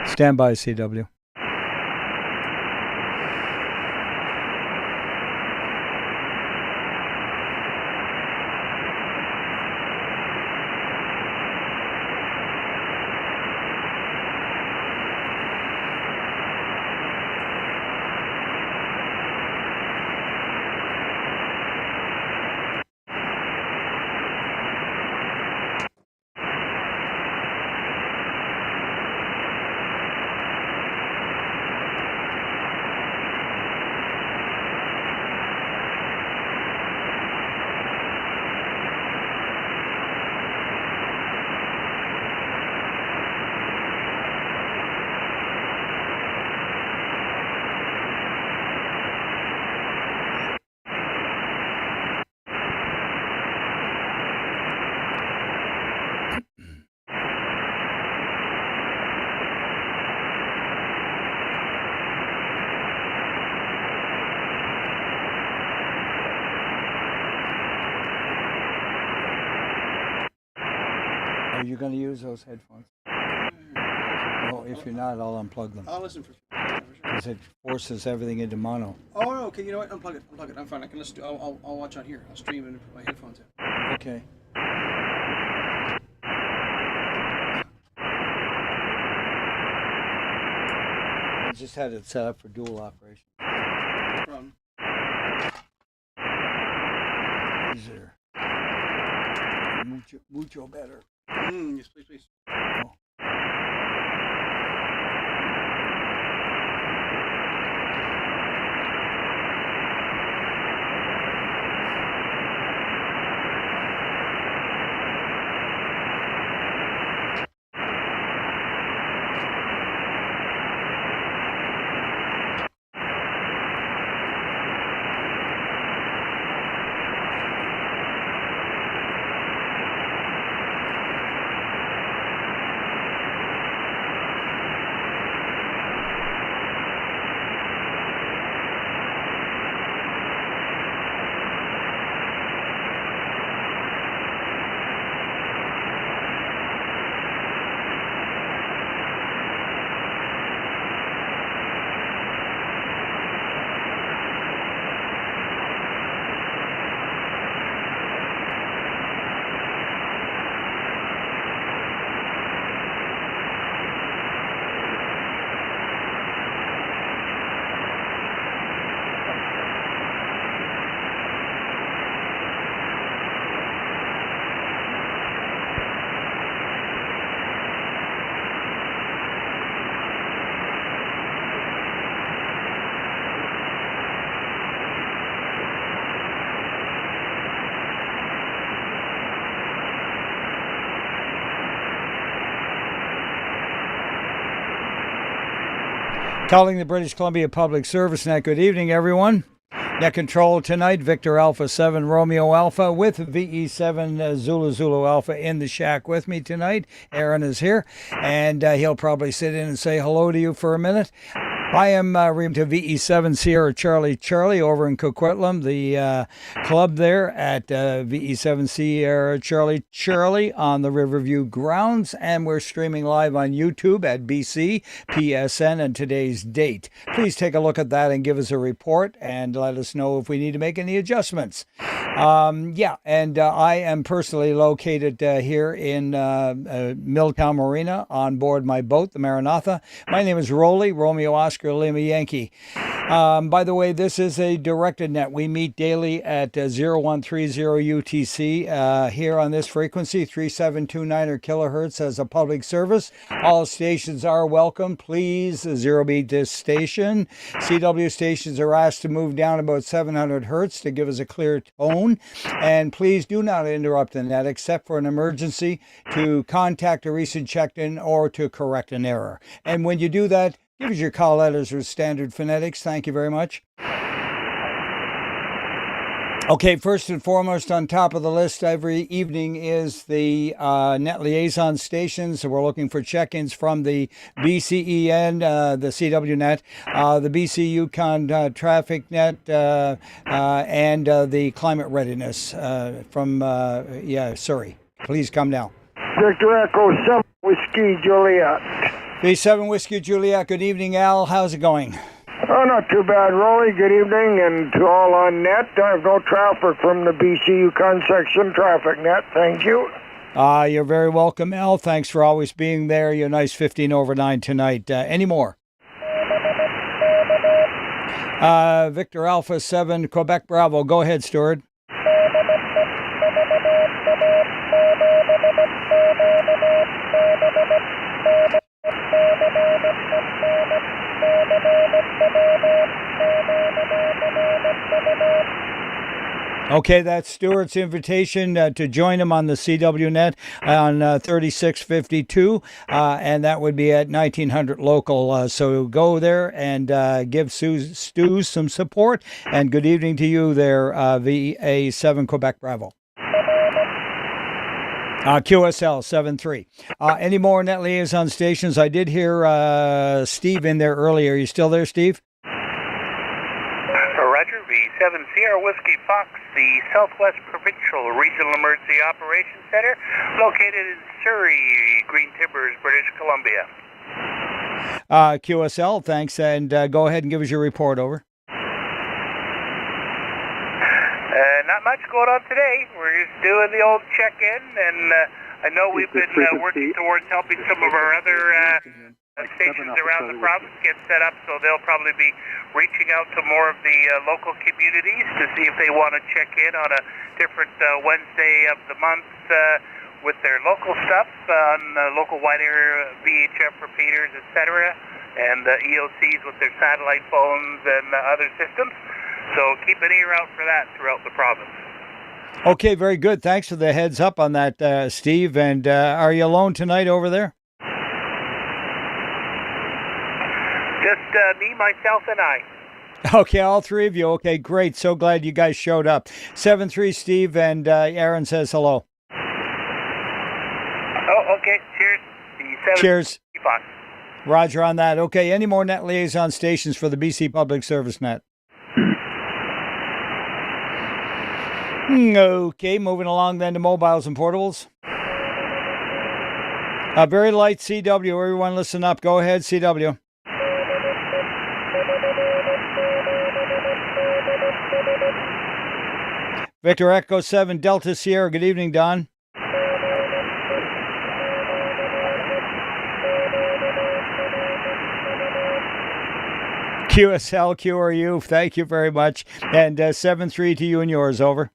Stand by, CW. Are you going to use those headphones? Oh, if you're not, I'll unplug them. I'll listen for because it forces everything into mono. Oh no, okay, you know what? Unplug it. Unplug it. I'm fine. I can listen. I'll watch on here. I'll stream and put my headphones in. Okay. I just had it set up for dual operation. No problem. These are mucho better. Yes, please, please. Oh. Calling the British Columbia Public Service Net. Good evening, everyone. Net control tonight, Victor Alpha 7 Romeo Alpha with VE7 Zulu Zulu Alpha in the shack with me tonight. Aaron is here, and he'll probably sit in and say hello to you for a minute. I am to VE7 Sierra Charlie Charlie over in Coquitlam, the club there at VE7 Sierra Charlie Charlie on the Riverview grounds, and we're streaming live on YouTube at BCPSN and today's date. Please take a look at that and give us a report and let us know if we need to make any adjustments. I am personally located here in Milltown Marina on board my boat, the Maranatha. My name is Roly, Romeo Oscar Lima Yankee. By the way, this is a directed net. We meet daily at 0130 UTC here on this frequency, 3729 kilohertz as a public service. All stations are welcome. Please zero beat this station. CW stations are asked to move down about 700 hertz to give us a clear tone. And please do not interrupt the net except for an emergency, to contact a recent check-in or to correct an error. And when you do that, give us your call letters with standard phonetics. Thank you very much. Okay, first and foremost, on top of the list every evening is the net liaison stations. So we're looking for check-ins from the BCEN, the CW net, the BC Yukon traffic net, and the climate readiness from Surrey. Please come now. Victor Echo 7 Whiskey Juliet. B7 Whiskey Juliet. Good evening, Al. How's it going? Oh, not too bad, Roly. Good evening, and to all on net. I have no traffic from the BC Yukon section traffic net. Thank you. You're very welcome, Al. Thanks for always being there. You're nice 15 over 9 tonight. Any more? Victor Alpha 7, Quebec Bravo. Go ahead, Stuart. Okay, that's Stuart's invitation to join him on the CW net on 3652, and that would be at 1900 local. So go there and give Stu some support. And good evening to you there, VA7 Quebec Bravo. QSL 7-3. Any more net liaison stations? I did hear Steve in there earlier. Are you still there, Steve? Roger, V7 Sierra Whiskey Fox, the Southwest Provincial Regional Emergency Operations Center, located in Surrey, Green Timbers, British Columbia. QSL, thanks, and go ahead and give us your report, over. Not much going on today. We're just doing the old check-in, and I know we've been working towards helping some of our other stations around the province get set up, so they'll probably be reaching out to more of the local communities to see if they want to check in on a different Wednesday of the month with their local stuff on local wide area VHF repeaters, etc., and EOCs with their satellite phones and other systems. So keep an ear out for that throughout the province. Okay, very good. Thanks for the heads up on that, Steve. And are you alone tonight over there? Just me, myself, and I. Okay, all three of you. Okay, great. So glad you guys showed up. 7-3, Steve, and Aaron says hello. Oh, okay. Cheers. Cheers. Fox. Roger on that. Okay, any more net liaison stations for the BC Public Service net? Okay, moving along then to mobiles and portables. Very light CW. Everyone listen up. Go ahead, CW. Victor Echo 7, Delta Sierra. Good evening, Don. QSL, QRU, thank you very much. And 7-3 to you and yours, over.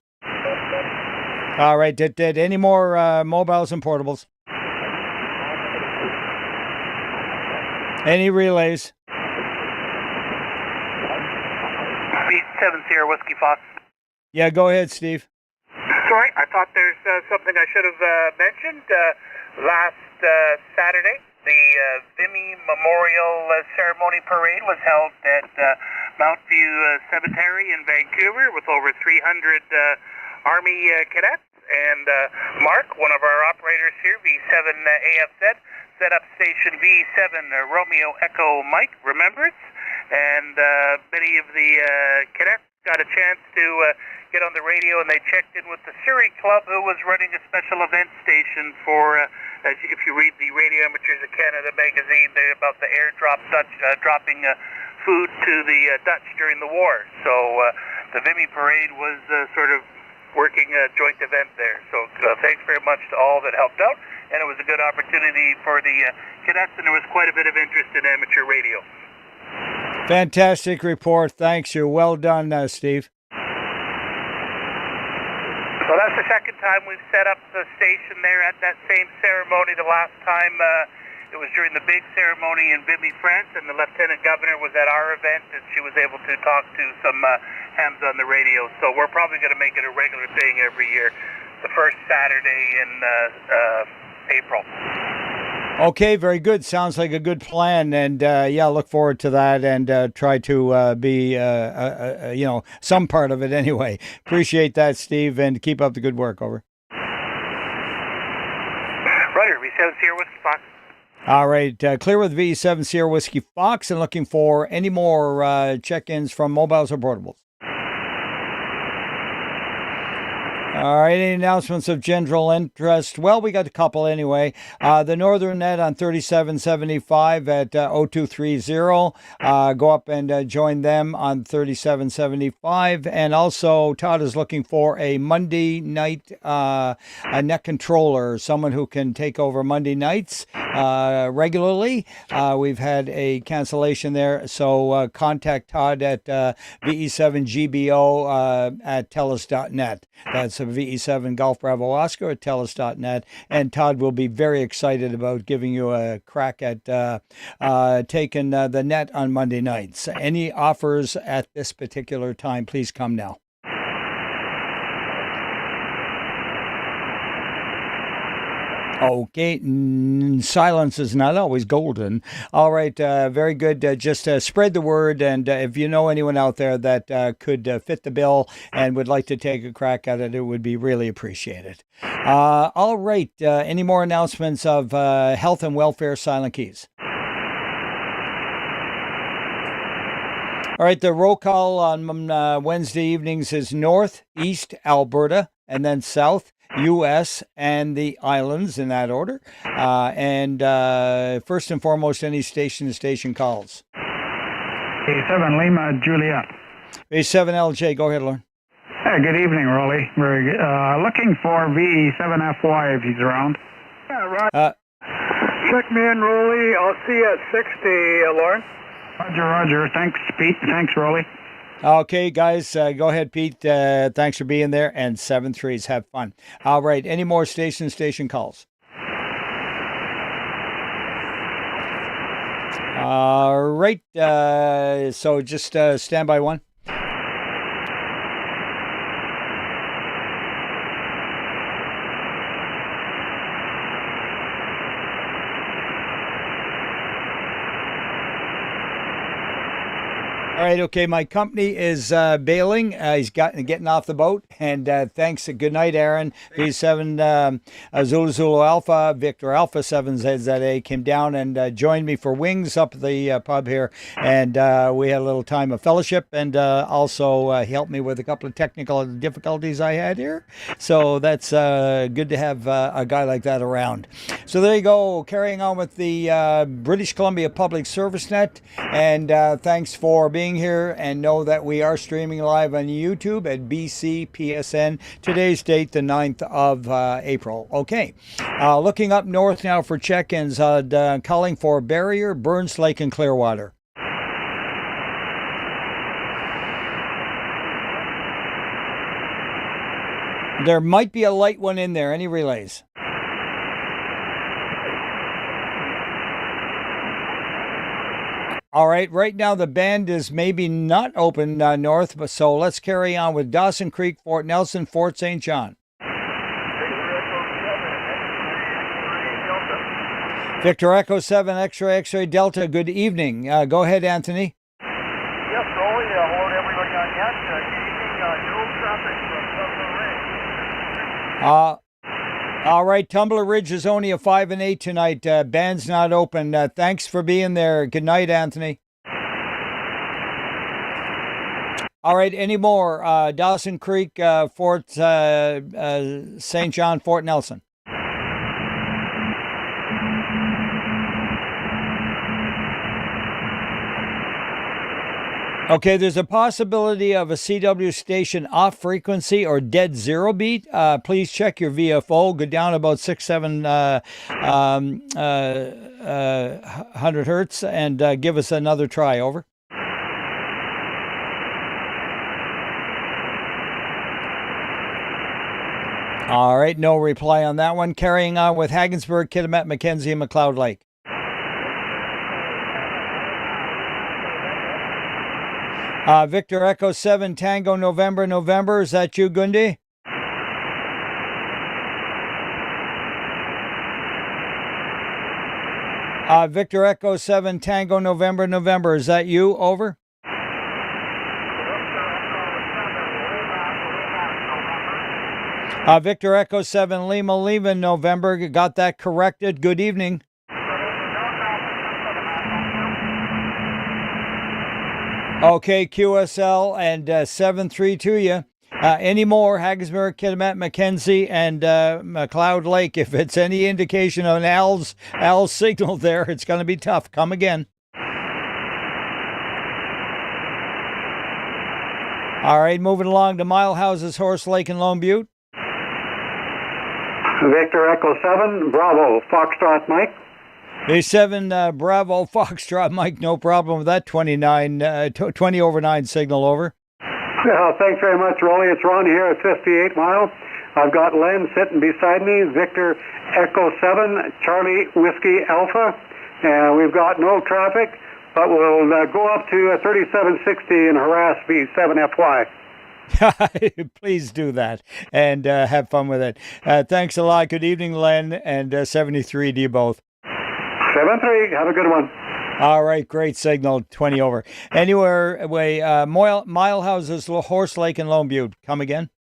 All right, did any more mobiles and portables? Any relays? B7 Sierra Whiskey Fox. Yeah, go ahead, Steve. Sorry, I thought there's something I should have mentioned. Last Saturday, the Vimy Memorial Ceremony Parade was held at Mount View Cemetery in Vancouver with over 300 Army cadets. And Mark, one of our operators here, V7 AFZ, set up station V7 Romeo Echo Mike Remembrance. And many of the cadets got a chance to get on the radio, and they checked in with the Surrey Club, who was running a special event station for, if you read the Radio Amateurs of Canada magazine, about the airdrop Dutch dropping food to the Dutch during the war. So the Vimy Parade was sort of working a joint event there. So thanks very much to all that helped out, and it was a good opportunity for the cadets, and there was quite a bit of interest in amateur radio. Fantastic report. Thanks. You're well done, Steve. So that's the second time we've set up the station there at that same ceremony. The last time it was during the big ceremony in Vimy, France, and the Lieutenant Governor was at our event, and she was able to talk to some hams on the radio. So we're probably going to make it a regular thing every year, the first Saturday in April. Okay, very good. Sounds like a good plan, and yeah, look forward to that, and try to be, some part of it anyway. Appreciate that, Steve, and keep up the good work. Over. Roger, V7 Sierra Whiskey Fox. All right, clear with V7 Sierra Whiskey Fox, and looking for any more check-ins from mobiles or portables. All right, any announcements of general interest? Well, we got a couple anyway. The Northern Net on 3775 at 0230. Go up and join them on 3775. And also, Todd is looking for a Monday night a net controller, someone who can take over Monday nights regularly. We've had a cancellation there, so contact Todd at VE7GBO at TELUS.net. That's VE7 Golf Bravo Oscar at TELUS.net. And Todd will be very excited about giving you a crack at taking the net on Monday nights. Any offers at this particular time, please come now. Okay, silence is not always golden. All right, very good. Just spread the word, and if you know anyone out there that could fit the bill and would like to take a crack at it, it would be really appreciated. All right, any more announcements of health and welfare Silent Keys? All right, the roll call on Wednesday evenings is North, East Alberta, and then South, U.S. and the islands in that order. And first and foremost, any station-to-station calls. A7 Lima Juliet. A7LJ, go ahead, Lauren. Hey, good evening, Roly. Very good. Looking for V7FY if he's around. Yeah, right. Check me in, Roly. I'll see you at 60, Lauren. Roger. Thanks, Pete. Thanks, Roly. Okay, guys, go ahead, Pete. Thanks for being there. And 7-3s. Have fun. All right. Any more station calls? All right. So just stand by one. All right, okay, my company is bailing. He's getting off the boat. And thanks. Good night, Aaron. V7 Zulu Alpha, Victor Alpha 7ZZA came down and joined me for wings up at the pub here. And we had a little time of fellowship. And also he helped me with a couple of technical difficulties I had here. So that's good to have a guy like that around. So there you go. Carrying on with the British Columbia Public Service Net. And thanks for being here, and know that we are streaming live on YouTube at BCPSN. Today's date, the 9th of April. Okay, looking up north now for check-ins, calling for Barrier, Burns Lake, and Clearwater. There might be a light one in there. Any relays? All right now the band is maybe not open north, but so let's carry on with Dawson Creek, Fort Nelson, Fort St. John. Victor Echo 7, X-ray Delta, good evening. Go ahead, Anthony. Yes, Roly, hello to everybody on net. Good evening, no traffic from Tumbler Ridge. All right, Tumbler Ridge is only a 5 and 8 tonight. Band's not open. Thanks for being there. Good night, Anthony. All right, any more? Dawson Creek, Fort St. John, Fort Nelson. Okay, there's a possibility of a CW station off frequency or dead zero beat. Please check your VFO. Go down about 600-700 hertz and give us another try. Over. All right, no reply on that one. Carrying on with Haggensburg, Kitimat, Mackenzie, and McLeod Lake. Victor Echo 7 Tango November. Is that you, Gundy? Victor Echo 7 Tango November. Is that you? Over. Victor Echo 7 Lima November. Got that corrected. Good evening. Okay, QSL and 7-3 to you. Any more, Hagesburg, Kitimat, Mackenzie, and McLeod Lake. If it's any indication on Al's signal there, it's going to be tough. Come again. All right, moving along to Mile Houses, Horse Lake, and Lone Butte. Victor Echo 7, Bravo, Foxtrot Mike. A7 Bravo, Foxtrot Mike, no problem with that. 20 over 9 signal, over. Thanks very much, Roly. It's Ron here at 58 miles. I've got Len sitting beside me, Victor Echo 7, Charlie Whiskey Alpha. We've got no traffic, but we'll go up to 3760 and harass B7FY. Please do that and have fun with it. Thanks a lot. Good evening, Len, and 73 to you both. 7-3. Have a good one. All right, great signal, 20 over. Anywhere away, Mile Houses, Horse Lake, and Lone Butte. Come again.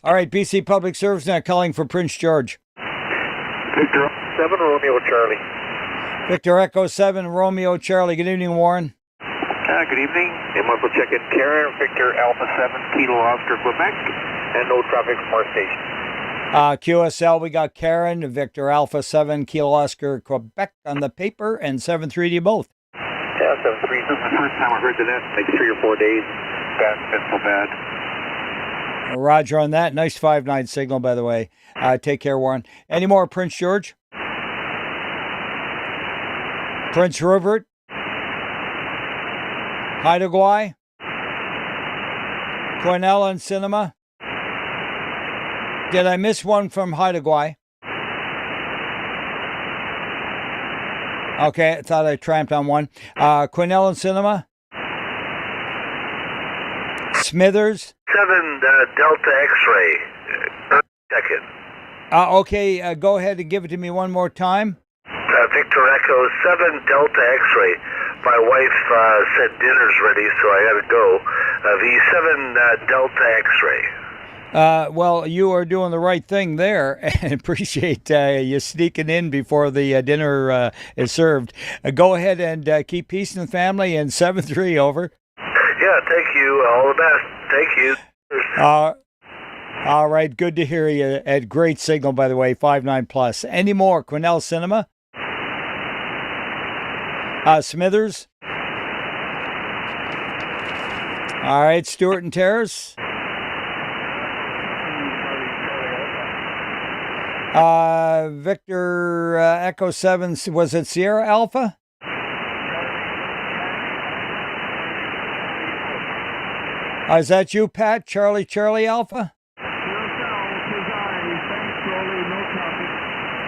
All right, BC Public Service now calling for Prince George. Victor 7 Romeo Charlie. Victor Echo 7 Romeo Charlie. Good evening, Warren. Good evening. And we'll check in Karen, Victor Alpha 7 Kilo Oscar, Quebec, and no traffic from our station. QSL, we got Karen, Victor Alpha 7 Kilo Oscar, Quebec on the paper, and 7-3 to you both. Yeah, 7-3. This is the first time I heard that. Like 3 or 4 days. Been so bad. Roger on that. Nice 5-9 signal, by the way. Take care, Warren. Any more, Prince George? Prince Rupert? Haida Gwaii? Cornell and Cinema? Did I miss one from Haida Gwaii? Okay, I thought I tramped on one. Cornell and Cinema? Smithers? 7 Delta X-ray. Second. Okay, go ahead and give it to me one more time. Victor Echo 7 Delta X-ray. My wife said dinner's ready, so I got to go. V7 Delta X-ray. Well, you are doing the right thing there, and appreciate you sneaking in before the dinner is served. Go ahead and keep peace in the family, and 7-3, over. Yeah, thank you. All the best. Thank you. All right, good to hear you. At great signal, by the way, 5-9 plus. Any more, Cornell Cinema? Smithers? All right, Stewart and Terrace? Victor Echo 7, was it Sierra Alpha? Is that you, Pat? Charlie Alpha?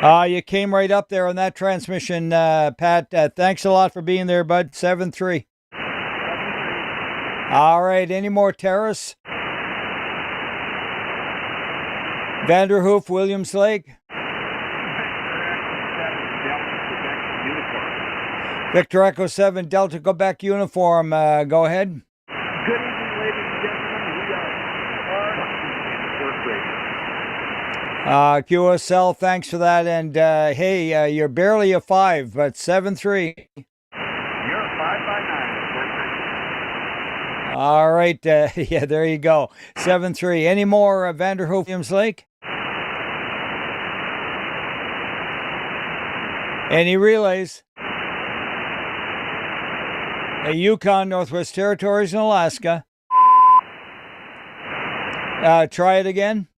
You came right up there on that transmission, Pat. Thanks a lot for being there, bud. 7-3. All right, any more Terrace? Vanderhoof, Williams Lake? Victor Echo 7, Delta Quebec uniform. Go ahead. Good evening, ladies and gentlemen. We are QSL, thanks for that. And hey, you're barely a 5, but 7-3. You're 5 by 9. All right, yeah, there you go. 7-3. Any more Vanderhoof, Williams Lake? Any relays? Yukon, Northwest Territories, and Alaska. Try it again.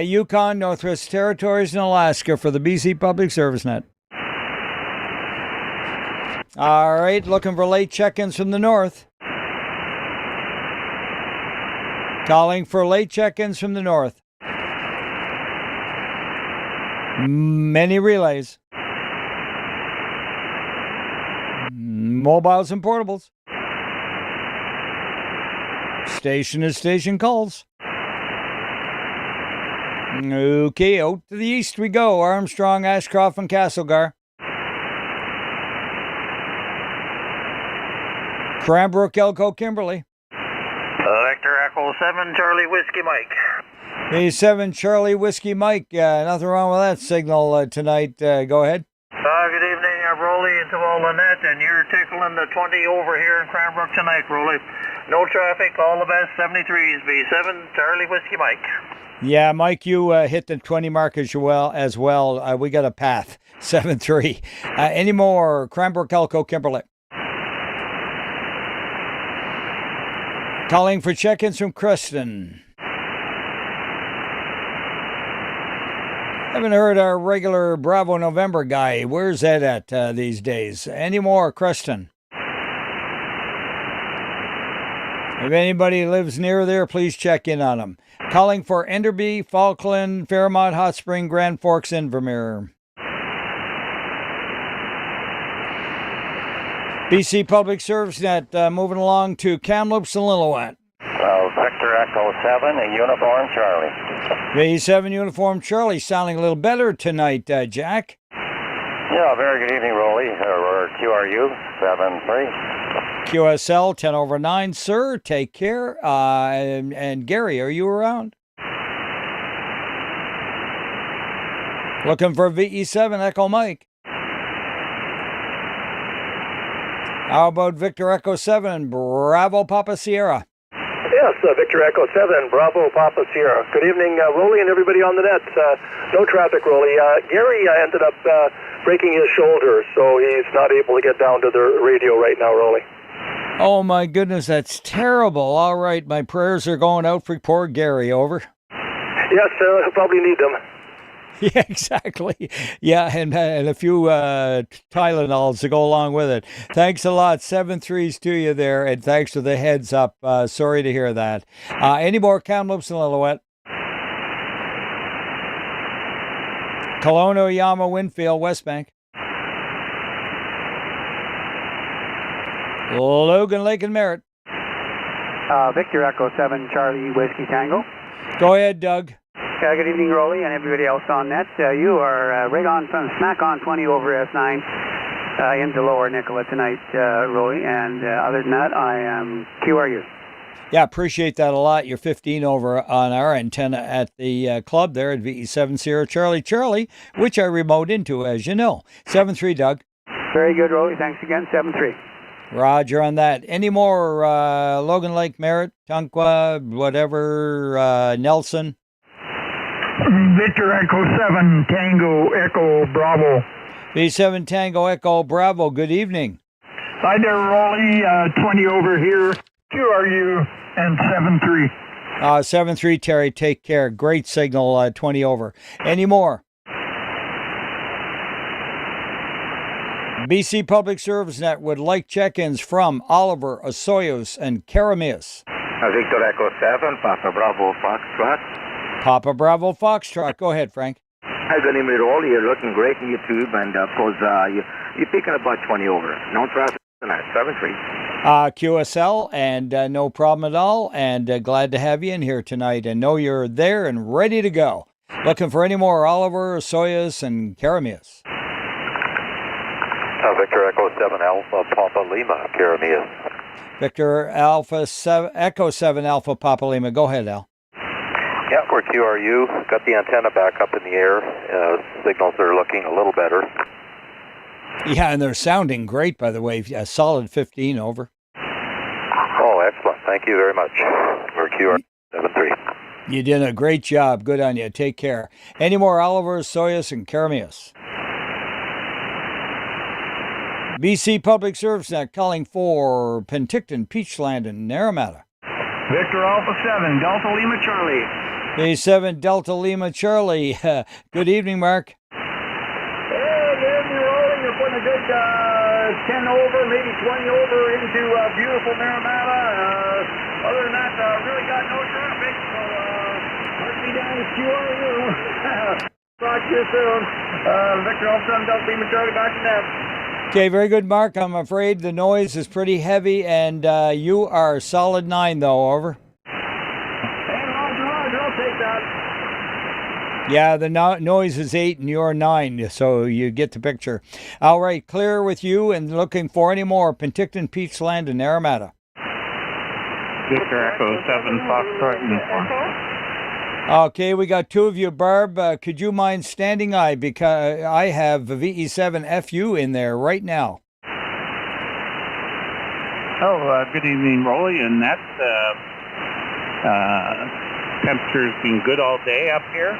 Yukon, Northwest Territories, and Alaska for the BC Public Service Net. All right, looking for late check-ins from the north. Calling for late check-ins from the north. Many relays. Mobiles and portables. Station to station calls. Okay, out to the east we go. Armstrong, Ashcroft, and Castlegar. Cranbrook, Elko, Kimberley. Victor Echo 7, Charlie Whiskey Mike. A7 Charlie Whiskey Mike. Nothing wrong with that signal tonight. Go ahead. Good evening, Roly, and to all on net, and you're tickling the 20 over here in Cranbrook tonight, Roly. No traffic, all the best, 73s, B7, Charlie Whiskey Mike. Yeah, Mike, you hit the 20 mark as well. We got a path, 7-3. Any more? Cranbrook, Elko, Kimberley. Calling for check-ins from Creston. Haven't heard our regular Bravo November guy. Where's that at these days? Any more, Creston? If anybody lives near there, please check in on them. Calling for Enderby, Falkland, Fairmont, Hot Spring, Grand Forks, Invermere. BC Public Service Net moving along to Kamloops and Lillooet. Victor Echo 7, a uniform Charlie. V7 Uniform Charlie sounding a little better tonight, Jack. Yeah, very good evening, Roly. Or QRU 7-3. QSL 10 over 9, sir. Take care. And Gary, are you around? Looking for VE7 Echo Mike. How about Victor Echo 7 Bravo Papa Sierra? Yes, Victor Echo 7, Bravo Papa Sierra. Good evening, Roly and everybody on the net. No traffic, Roly. Gary ended up breaking his shoulder, so he's not able to get down to the radio right now, Roly. Oh, my goodness, that's terrible. All right, my prayers are going out for poor Gary, over. Yes, he'll probably need them. Yeah, exactly. Yeah, and a few Tylenols to go along with it. Thanks a lot. 7-3s to you there, and thanks for the heads up. Sorry to hear that. Any more Kamloops and Lillooet? Kelowna, Oyama, Winfield, Westbank. Logan Lake and Merritt. Victor Echo 7, Charlie Whiskey Tango. Go ahead, Doug. Good evening, Roly, and everybody else on net. You are right on, smack on 20 over S9 into Lower Nicola tonight, Roly, and other than that, I am QRU. Yeah, appreciate that a lot. You're 15 over on our antenna at the club there at VE7 Sierra Charlie, which I remote into, as you know. 7-3, Doug. Very good, Roly. Thanks again. 7-3. Roger on that. Any more Logan Lake, Merritt, Tonquah, whatever, Nelson? Victor Echo 7, Tango Echo Bravo. V7 Tango Echo Bravo, good evening. Hi there, Roly. 20 over here. QRU and 7-3. 7-3, Terry, take care. Great signal, 20 over. Any more? BC Public Service Net would like check-ins from Oliver, Osoyos, and Karamias. Victor Echo 7, Papa Bravo Foxtrot. Papa Bravo Foxtrot. Go ahead, Frank. Hi, good evening, Roly. You're looking great on YouTube, and of course, you're picking about 20 over. No traffic tonight, 7-3. QSL, and no problem at all, and glad to have you in here tonight, and know you're there and ready to go. Looking for any more Oliver, Soyuz, and Karamias. Victor Echo 7 Alpha Papa Lima, Karamias. Victor Alpha 7, Echo 7 Alpha Papa Lima. Go ahead, Al. Yeah, we're QRU. Got the antenna back up in the air. Signals are looking a little better. Yeah, and they're sounding great, by the way. A solid 15 over. Oh, excellent. Thank you very much. We're QRU 7-3. You did a great job. Good on you. Take care. Any more Oliver, Soyuz, and Karamias? BC Public Service Net calling for Penticton, Peachland, and Naramata. Victor Alpha 7, Delta Lima Charlie. A7 Delta Lima Charlie. Good evening, Mark. Hey, good evening, Roly. You're putting a good 10 over, maybe 20 over into beautiful Naramata. Other than that, really got no traffic, so mark me down as QRU. Talk to you soon. Victor Alpha 7, Delta Lima Charlie, back to net. Okay, very good, Mark. I'm afraid the noise is pretty heavy, and you are solid 9, though. Over. Hey, Roger, I'll take that. Yeah, the noise is 8 and you're 9, so you get the picture. All right, clear with you and looking for any more. Penticton, Peachland, and Naramata. Victor Echo 7, Foxtrot Uniform. Okay, we got 2 of you, Barb. Could you mind standing by because I have VE7FU in there right now. Good evening, Roly, and that's temperature's been good all day up here.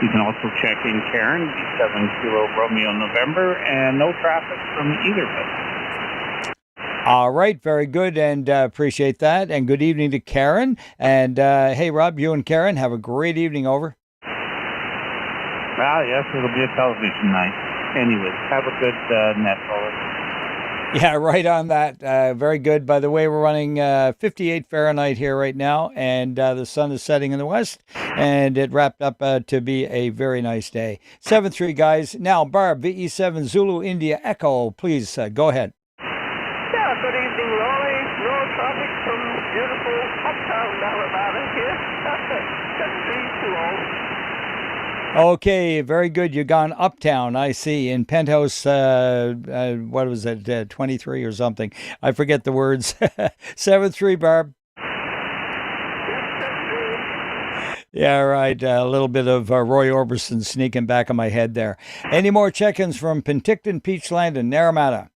You can also check in Karen, B7 Kilo Romeo November, and no traffic from either of us. All right, very good, and appreciate that. And good evening to Karen. And hey, Rob, you and Karen have a great evening over. Well, yes, it'll be a television night. Anyways, have a good net, Roly. Yeah, right on that. Very good. By the way, we're running 58 Fahrenheit here right now, and the sun is setting in the west, and it wrapped up to be a very nice day. 7-3, guys. Now, Barb, VE7 Zulu India Echo, please go ahead. Yeah, good evening, Roly. No traffic from beautiful uptown Naramata here. 7-3-2-0. Okay, very good. You've gone uptown, I see, in penthouse, what was it, 23 or something. I forget the words. 7-3, Barb. Yeah, right. A little bit of Roy Orbison sneaking back in my head there. Any more check-ins from Penticton, Peachland, and Naramata?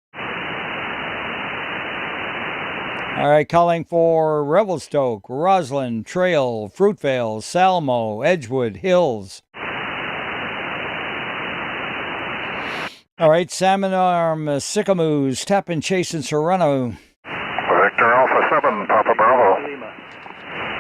All right, calling for Revelstoke, Roslyn, Trail, Fruitvale, Salmo, Edgewood, Hills. All right, Salmon Arm, Sycamoos, Tappan Chase, and Serrano. Victor Alpha 7, Papa Bravo.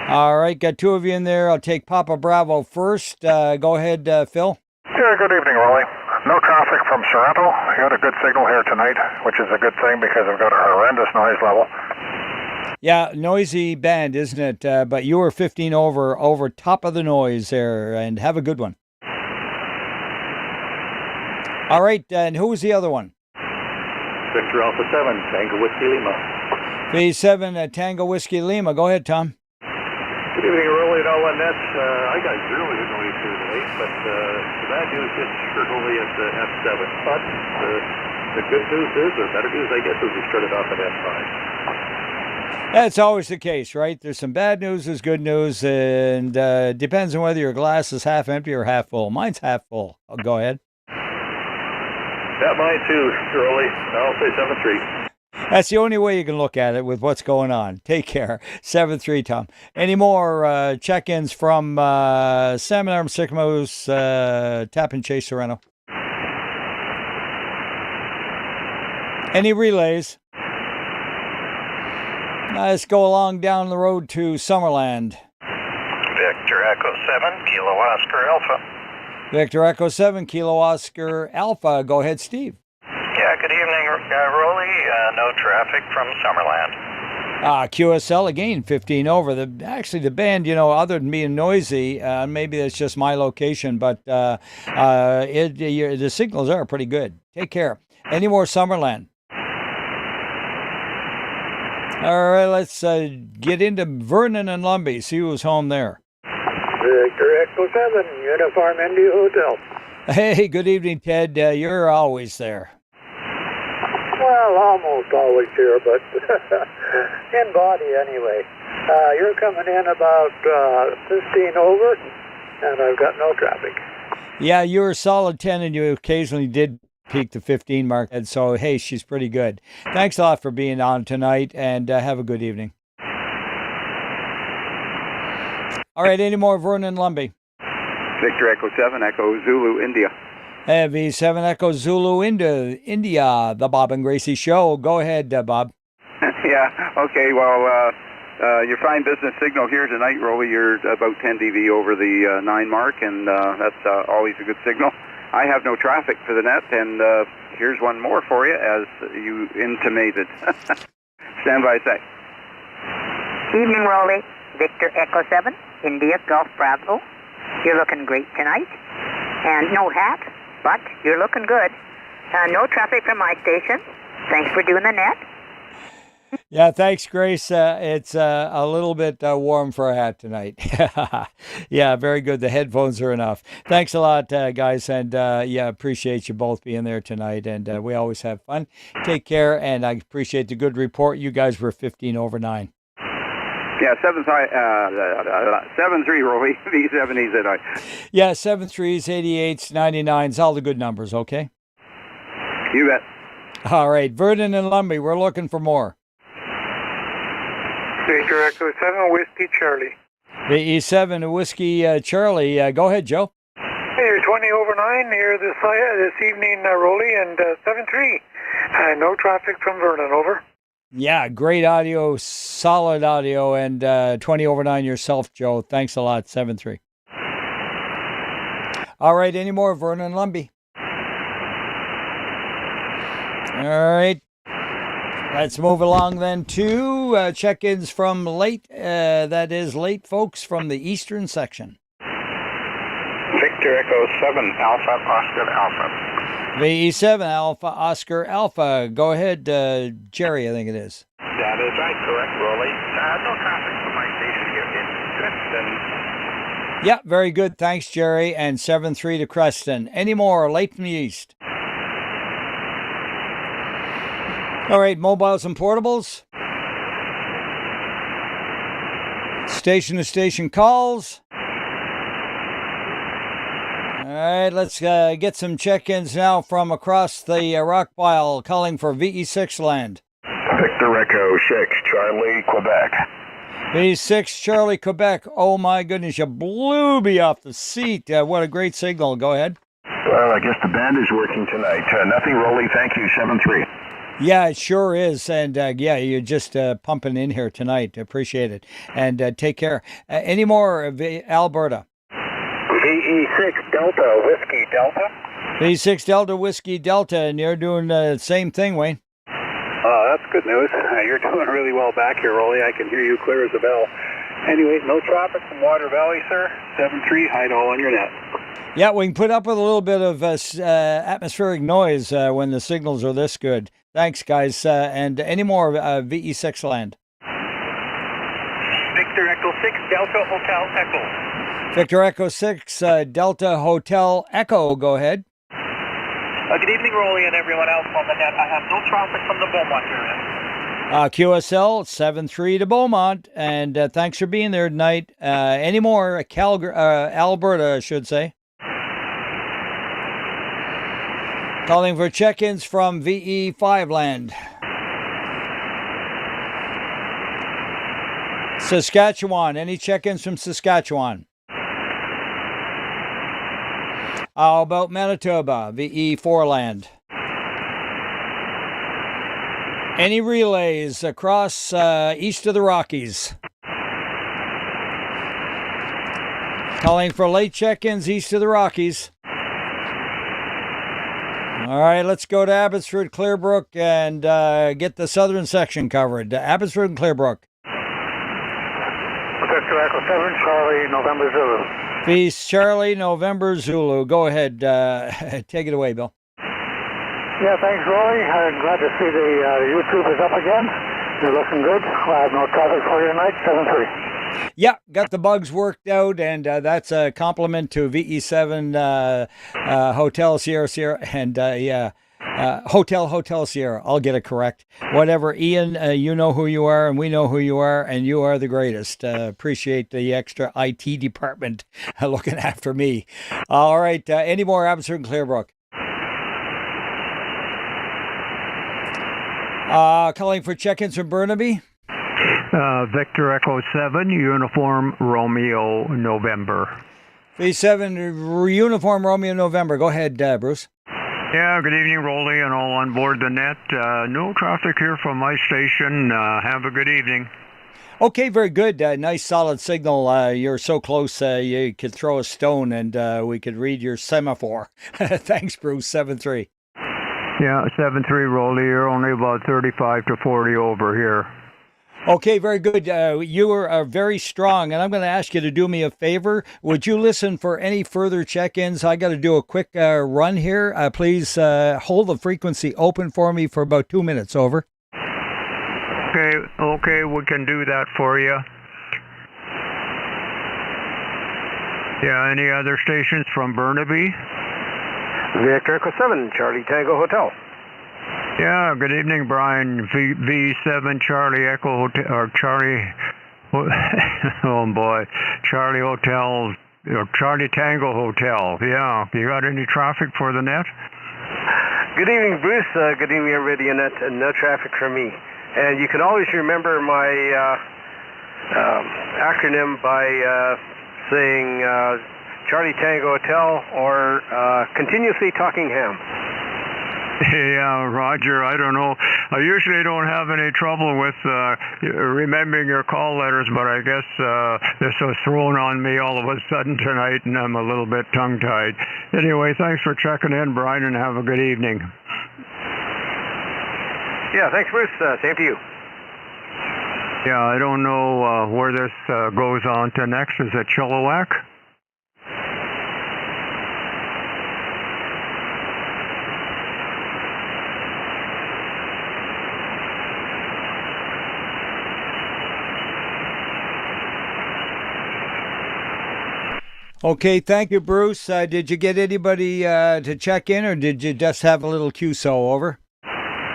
All right, got 2 of you in there. I'll take Papa Bravo first. Go ahead, Phil. Yeah, good evening, Roly. No traffic from Sorrento. You got a good signal here tonight, which is a good thing because I've got a horrendous noise level. Yeah, noisy band, isn't it? But you were 15 over top of the noise there, and have a good one. All right, and who was the other one? Victor Alpha 7, Tango Whiskey Lima. V7 Tango Whiskey Lima. Go ahead, Tom. Good evening, Roly and all on that. I got zero to noise here today, but the bad news is you're only at F7. But the good news is, or better news, I guess, is we started off at F5. That's always the case, right? There's some bad news, there's good news, and depends on whether your glass is half empty or half full. Mine's half full. Go ahead. Yeah, mine too, Roly. I'll say 7-3. That's the only way you can look at it with what's going on. Take care. 7-3, Tom. Any more check-ins from Salmon Arm, Sycamores, Tappan Chase, Serrano? Any relays? Let's go along down the road to Summerland. Victor Echo 7, Kilo Oscar Alpha. Victor Echo 7, Kilo Oscar Alpha. Go ahead, Steve. Yeah, good evening, Roly. No traffic from Summerland. QSL again, 15 over. Actually, the band, other than being noisy, maybe that's just my location, but the signals are pretty good. Take care. Any more Summerland? All right, let's get into Vernon and Lumbee. See who's home there. Victor Echo 7, Uniform India Hotel. Hey, good evening, Ted. You're always there. Well, almost always here, but in body anyway. You're coming in about 15 over, and I've got no traffic. Yeah, you were solid 10, and you occasionally did peak the 15 mark, and so, hey, she's pretty good. Thanks a lot for being on tonight, and have a good evening. All right, any more Vernon Lumbee? Victor Echo 7, Echo Zulu, India. V7 Echo Zulu India, the Bob and Gracie Show. Go ahead, Bob. Yeah, okay, well, your fine business signal here tonight, Roly, you're about 10 dB over the 9 mark, and that's always a good signal. I have no traffic for the net, and here's one more for you, as you intimated. Stand by, say. Evening, Roly. Victor Echo 7, India Golf Bravo. You're looking great tonight. And no hat, but you're looking good. No traffic from my station. Thanks for doing the net. Yeah, thanks, Grace. It's a little bit warm for a hat tonight. Yeah, very good. The headphones are enough. Thanks a lot, guys. And yeah, appreciate you both being there tonight. And we always have fun. Take care. And I appreciate the good report. You guys were 15 over 9. Yeah, 7-3, Roly. V70 Yeah, 7-3s, 88s, 99s, all the good numbers, okay? You bet. All right, Vernon and Lumby, we're looking for more. Victor Echo 7, Whiskey Charlie. VE7, Whiskey Charlie. Go ahead, Joe. Hey, you're 20 over 9 here this evening, Roly, and 7-3. No traffic from Vernon, over. Yeah, great audio, solid audio, and 20 over 9 yourself, Joe. Thanks a lot, 7-3. All right, any more, Vernon Lumby? All right. Let's move along then to check-ins from late. That is late, folks, from the eastern section. Victor Echo 7, Alpha Oscar Alpha. VE7, Alpha Oscar Alpha. Go ahead, Jerry, I think it is. That is right, correct, Roly. No traffic from my station here in Creston. Yeah, very good. Thanks, Jerry. And 7-3 to Creston. Any more late from the east? All right, mobiles and portables. Station-to-station calls. All right, let's get some check-ins now from across the rock pile, calling for VE6 land. Victor Echo 6, Charlie, Quebec. VE6, Charlie, Quebec. Oh, my goodness, you blew me off the seat. What a great signal. Go ahead. Well, I guess the band is working tonight. Nothing, Roly. Thank you, 7-3. Yeah, it sure is. And yeah, you're just pumping in here tonight. Appreciate it. And take care. Any more, Alberta? VE6 Delta Whiskey Delta. VE6 Delta Whiskey Delta. And you're doing the same thing, Wayne. That's good news. You're doing really well back here, Roly. I can hear you clear as a bell. Anyway, no traffic from Water Valley, sir. 7-3, hide all on your net. Yeah, we can put up with a little bit of atmospheric noise when the signals are this good. Thanks, guys. And any more VE6 land? Victor Echo 6 Delta Hotel Echo. Victor Echo 6 Delta Hotel Echo. Go ahead. Good evening, Roly, and everyone else on the net. I have no traffic from the Beaumont area. QSL 7-3 to Beaumont, and thanks for being there tonight. Any more Alberta, I should say. Calling for check-ins from VE5 land. Saskatchewan. Any check-ins from Saskatchewan? How about Manitoba, VE4 land? Any relays across east of the Rockies? Calling for late check-ins east of the Rockies. All right, let's go to Abbotsford, Clearbrook, and get the southern section covered. Abbotsford and Clearbrook. Victor Echo 7, Charlie, November Zulu. Peace, Charlie, November Zulu. Go ahead. Take it away, Bill. Yeah, thanks, Roly. I'm glad to see the YouTube is up again. You're looking good. I have no traffic for you tonight, 7-3. Yeah, got the bugs worked out, and that's a compliment to VE7 Hotel Sierra Sierra, and Hotel Sierra. I'll get it correct. Whatever, Ian, you know who you are, and we know who you are, and you are the greatest. Appreciate the extra IT department looking after me. All right, any more Abbotsford and Clearbrook? Calling for check-ins from Burnaby. Victor Echo 7, Uniform Romeo November. V7 Uniform Romeo November. Go ahead, Bruce. Yeah, good evening, Roly, and all on board the net. No traffic here from my station. Have a good evening. Okay, very good. Nice solid signal. You're so close you could throw a stone and we could read your semaphore. Thanks, Bruce. 7-3. Yeah, 7-3, Roly. You're only about 35 to 40 over here. Okay, very good. You are very strong, and I'm going to ask you to do me a favor. Would you listen for any further check-ins? I got to do a quick run here. Please hold the frequency open for me for about 2 minutes. Over. Okay, Okay, we can do that for you. Yeah, any other stations from Burnaby? Victor Echo 7, Charlie Tango Hotel. Yeah, good evening, Brian. V7 Charlie Echo Hotel, or Charlie, oh boy, Charlie Hotel, or Charlie Tango Hotel. Yeah, you got any traffic for the net? Good evening, Bruce. Good evening, everybody. No traffic for me. And you can always remember my acronym by saying Charlie Tango Hotel or continuously talking ham. Yeah, Roger, I don't know. I usually don't have any trouble with remembering your call letters, but I guess this was thrown on me all of a sudden tonight, and I'm a little bit tongue-tied. Anyway, thanks for checking in, Brian, and have a good evening. Yeah, thanks, Bruce. Same to you. Yeah, I don't know where this goes on to next. Is it Chilliwack? Okay, thank you, Bruce. Did you get anybody to check in, or did you just have a little QSO over?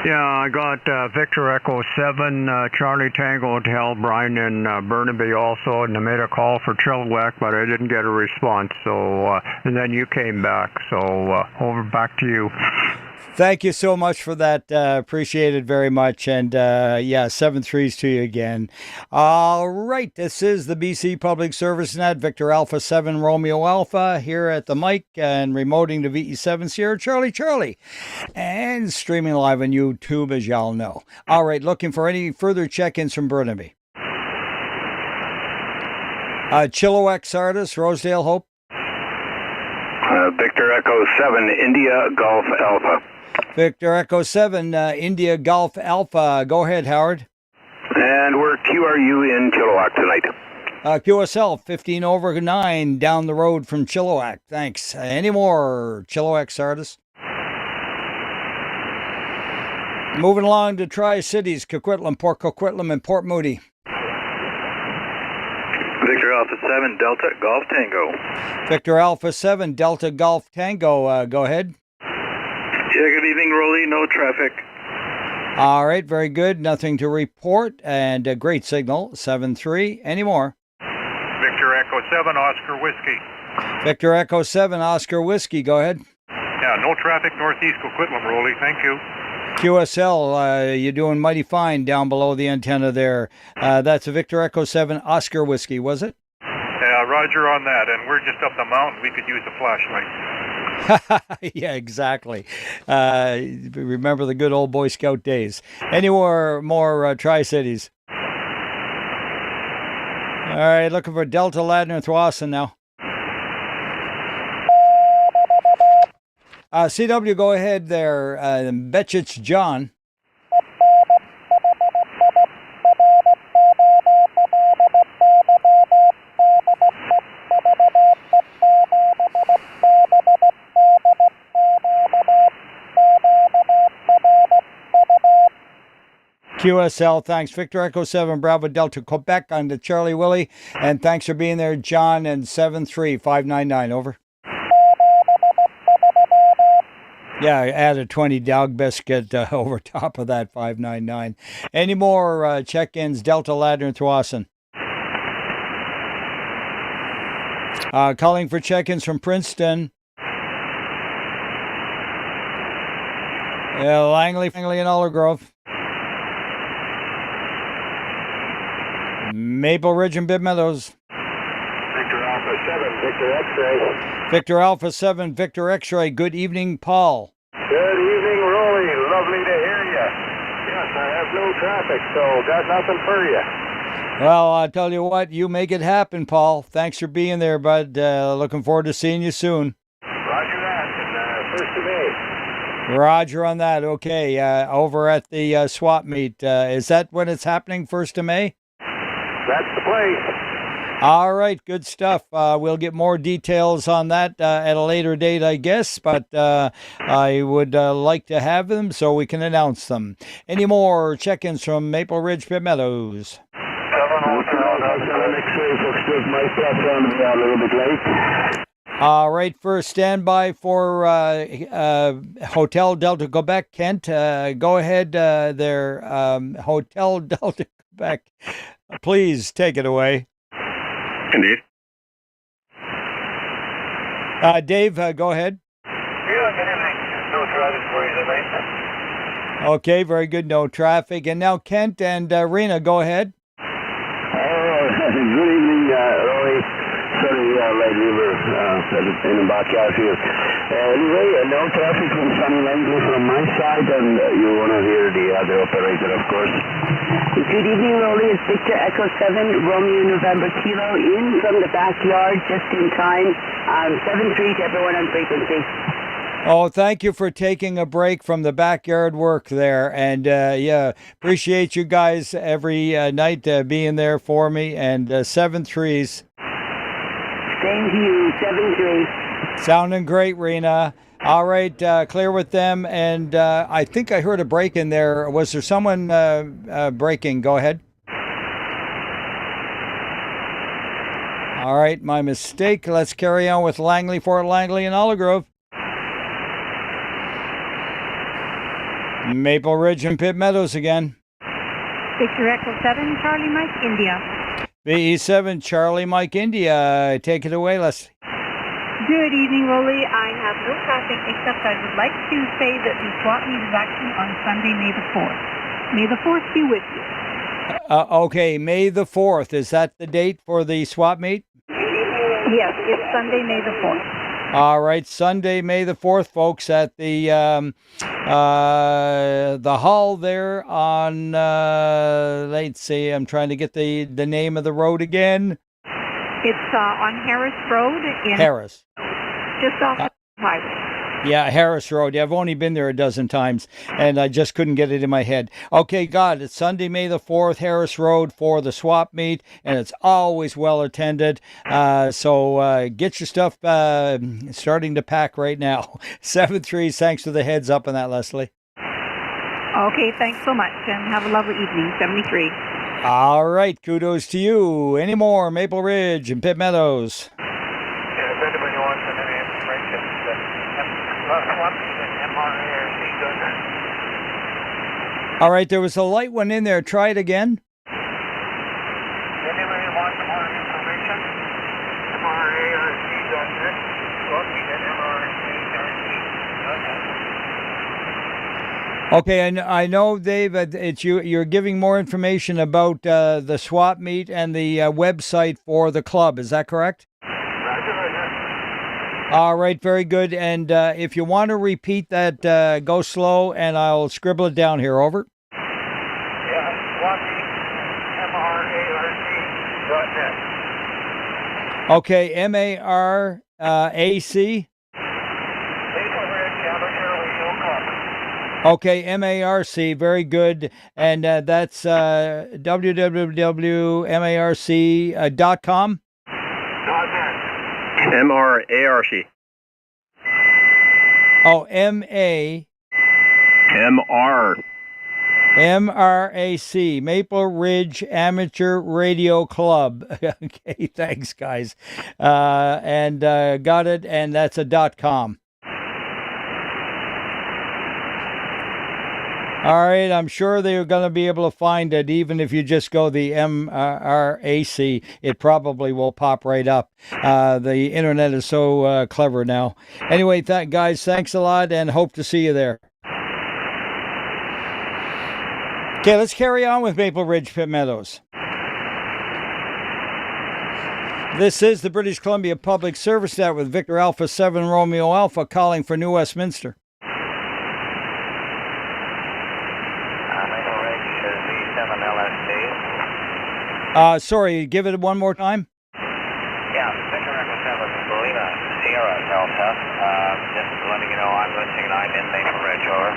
Yeah, I got Victor Echo 7, Charlie Tango Hotel, Brian in Burnaby also, and I made a call for Chilliwack, but I didn't get a response. So, and then you came back. So, over back to you. Thank you so much for that. Appreciate it very much. And yeah, 7-3s to you again. All right. This is the BC Public Service Net, Victor Alpha 7 Romeo Alpha here at the mic and remoting to VE7 Sierra Charlie. And streaming live on YouTube, as y'all know. All right. Looking for any further check-ins from Burnaby. Chilliwack, Sardis, Rosedale, Hope. Victor Echo 7, India Golf Alpha. Victor Echo 7, India Golf Alpha. Go ahead, Howard. And we're QRU in Chilliwack tonight. QSL 15 over 9 down the road from Chilliwack. Thanks. Any more Chilliwack, Sardis? Moving along to Tri-Cities, Coquitlam, Port Coquitlam, and Port Moody. Victor Alpha 7, Delta Golf Tango. Victor Alpha 7, Delta Golf Tango. Go ahead. Yeah, good evening, Roly. No traffic. All right, very good. Nothing to report, and a great signal, 7-3. Any more? Victor Echo 7, Oscar Whiskey. Victor Echo 7, Oscar Whiskey. Go ahead. Yeah, no traffic northeast Coquitlam, Roly. Thank you. QSL, you're doing mighty fine down below the antenna there. That's a Victor Echo 7, Oscar Whiskey, was it? Yeah, Roger on that. And we're just up the mountain. We could use a flashlight. Yeah, exactly. Remember the good old Boy Scout days. Any more Tri-Cities? All right, looking for Delta Ladner Thwasson now. CW, go ahead there. Bet you it's John. QSL, thanks. Victor Echo 7, Bravo Delta Quebec on to Charlie Willie. And thanks for being there, John, and 73599, over. Yeah, add a 20 dog biscuit over top of that 599. Any more check-ins, Delta Ladner Thwasson? Calling for check-ins from Princeton. Langley and Aldergrove. Maple Ridge and Bib Meadows. Victor Alpha 7, Victor X-Ray. Victor Alpha 7, Victor X-Ray. Good evening, Paul. Good evening, Roly. Lovely to hear you. Yes, I have no traffic, so got nothing for you. Well, I'll tell you what, you make it happen, Paul. Thanks for being there, bud. Looking forward to seeing you soon. Roger that, and 1st of May. Roger on that. Okay, over at the swap meet. Is that when it's happening, 1st of May? That's the place. All right, good stuff. We'll get more details on that at a later date, I guess, but I would like to have them so we can announce them. Any more check-ins from Maple Ridge Pit Meadows? All right, first standby for Hotel Delta Quebec. Kent, go ahead there. Hotel Delta Quebec, please take it away. Indeed. Dave, go ahead. Yeah, good evening. No traffic for you tonight. Okay, very good. No traffic. And now Kent and Rena, go ahead. Good evening, Roly. Sorry, late river in the backyard here. Anyway, no traffic from Sunny Langley from my side, and you want to hear the other operator, of course. Good evening, Roly. It's Victor Echo 7, Romeo November Kilo, in from the backyard just in time. 7-3 to everyone on frequency. Oh, thank you for taking a break from the backyard work there. And yeah, appreciate you guys every night being there for me. And 7-3s. Same to you, 7-3. Sounding great, Rena. All right, clear with them. And I think I heard a break in there. Was there someone breaking? Go ahead. All right, my mistake. Let's carry on with Langley, Fort Langley, and Olive Grove. Maple Ridge and Pit Meadows again. Victor Echo 7, Charlie Mike, India. VE7, Charlie Mike, India. Take it away, Leslie. Good evening, Roly. I have no traffic, except I would like to say that the swap meet is actually on Sunday, May the 4th. May the 4th be with you. Okay, May the 4th. Is that the date for the swap meet? Yes, it's Sunday, May the 4th. All right, Sunday, May the 4th, folks, at the hall there on, let's see, I'm trying to get the name of the road again. It's on Harris Road. Harris. Just off the highway. Yeah, Harris Road. Yeah, I've only been there a dozen times, and I just couldn't get it in my head. Okay, got it. It's Sunday, May the 4th, Harris Road for the swap meet, and it's always well attended. So get your stuff starting to pack right now. 7-3, thanks for the heads up on that, Leslie. Okay, thanks so much, and have a lovely evening. 73. All right, kudos to you. Any more, Maple Ridge and Pit Meadows? Yeah, if anybody wants any information, All right, there was a light one in there. Try it again. Anybody wants more information? MRARC.net. Okay, and I know, Dave, it's you're giving more information about the swap meet and the website for the club. Is that correct? All right, very good. And if you want to repeat that, go slow, and I'll scribble it down here. Over. Yeah, swap meet, MRARC.net. Okay, MARAC. Okay, MARC, very good. And that's www.marc.com? MRARC. Oh, MRAC, Maple Ridge Amateur Radio Club. Okay, thanks, guys. And got it, and that's a .com. All right, I'm sure they're going to be able to find it, even if you just go the MRAC. It probably will pop right up. The internet is so clever now. Anyway, guys, thanks a lot, and hope to see you there. Okay, let's carry on with Maple Ridge Pit Meadows. This is the British Columbia Public Service Net with Victor Alpha 7 Romeo Alpha calling for New Westminster. Sorry, give it one more time. Yeah, Victor Echo 7, Lima, Sierra Delta. Just letting you know I'm listening and I'm in Maple Ridge, over.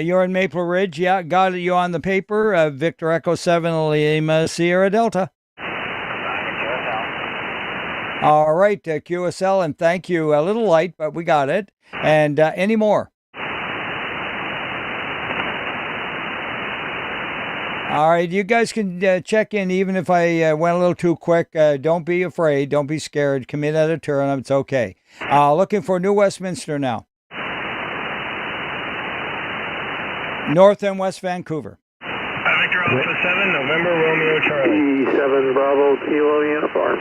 You're in Maple Ridge, yeah, got you on the paper. Victor Echo 7, Lima, Sierra Delta. Roger, All right, QSL, and thank you. A little light, but we got it. And any more? All right, you guys can check in even if I went a little too quick. Don't be afraid. Don't be scared. Come in at a turn. It's okay. Looking for New Westminster now. North and West Vancouver. Victor Alpha 7, November Romeo Charlie. 7 Bravo Kilo uniform.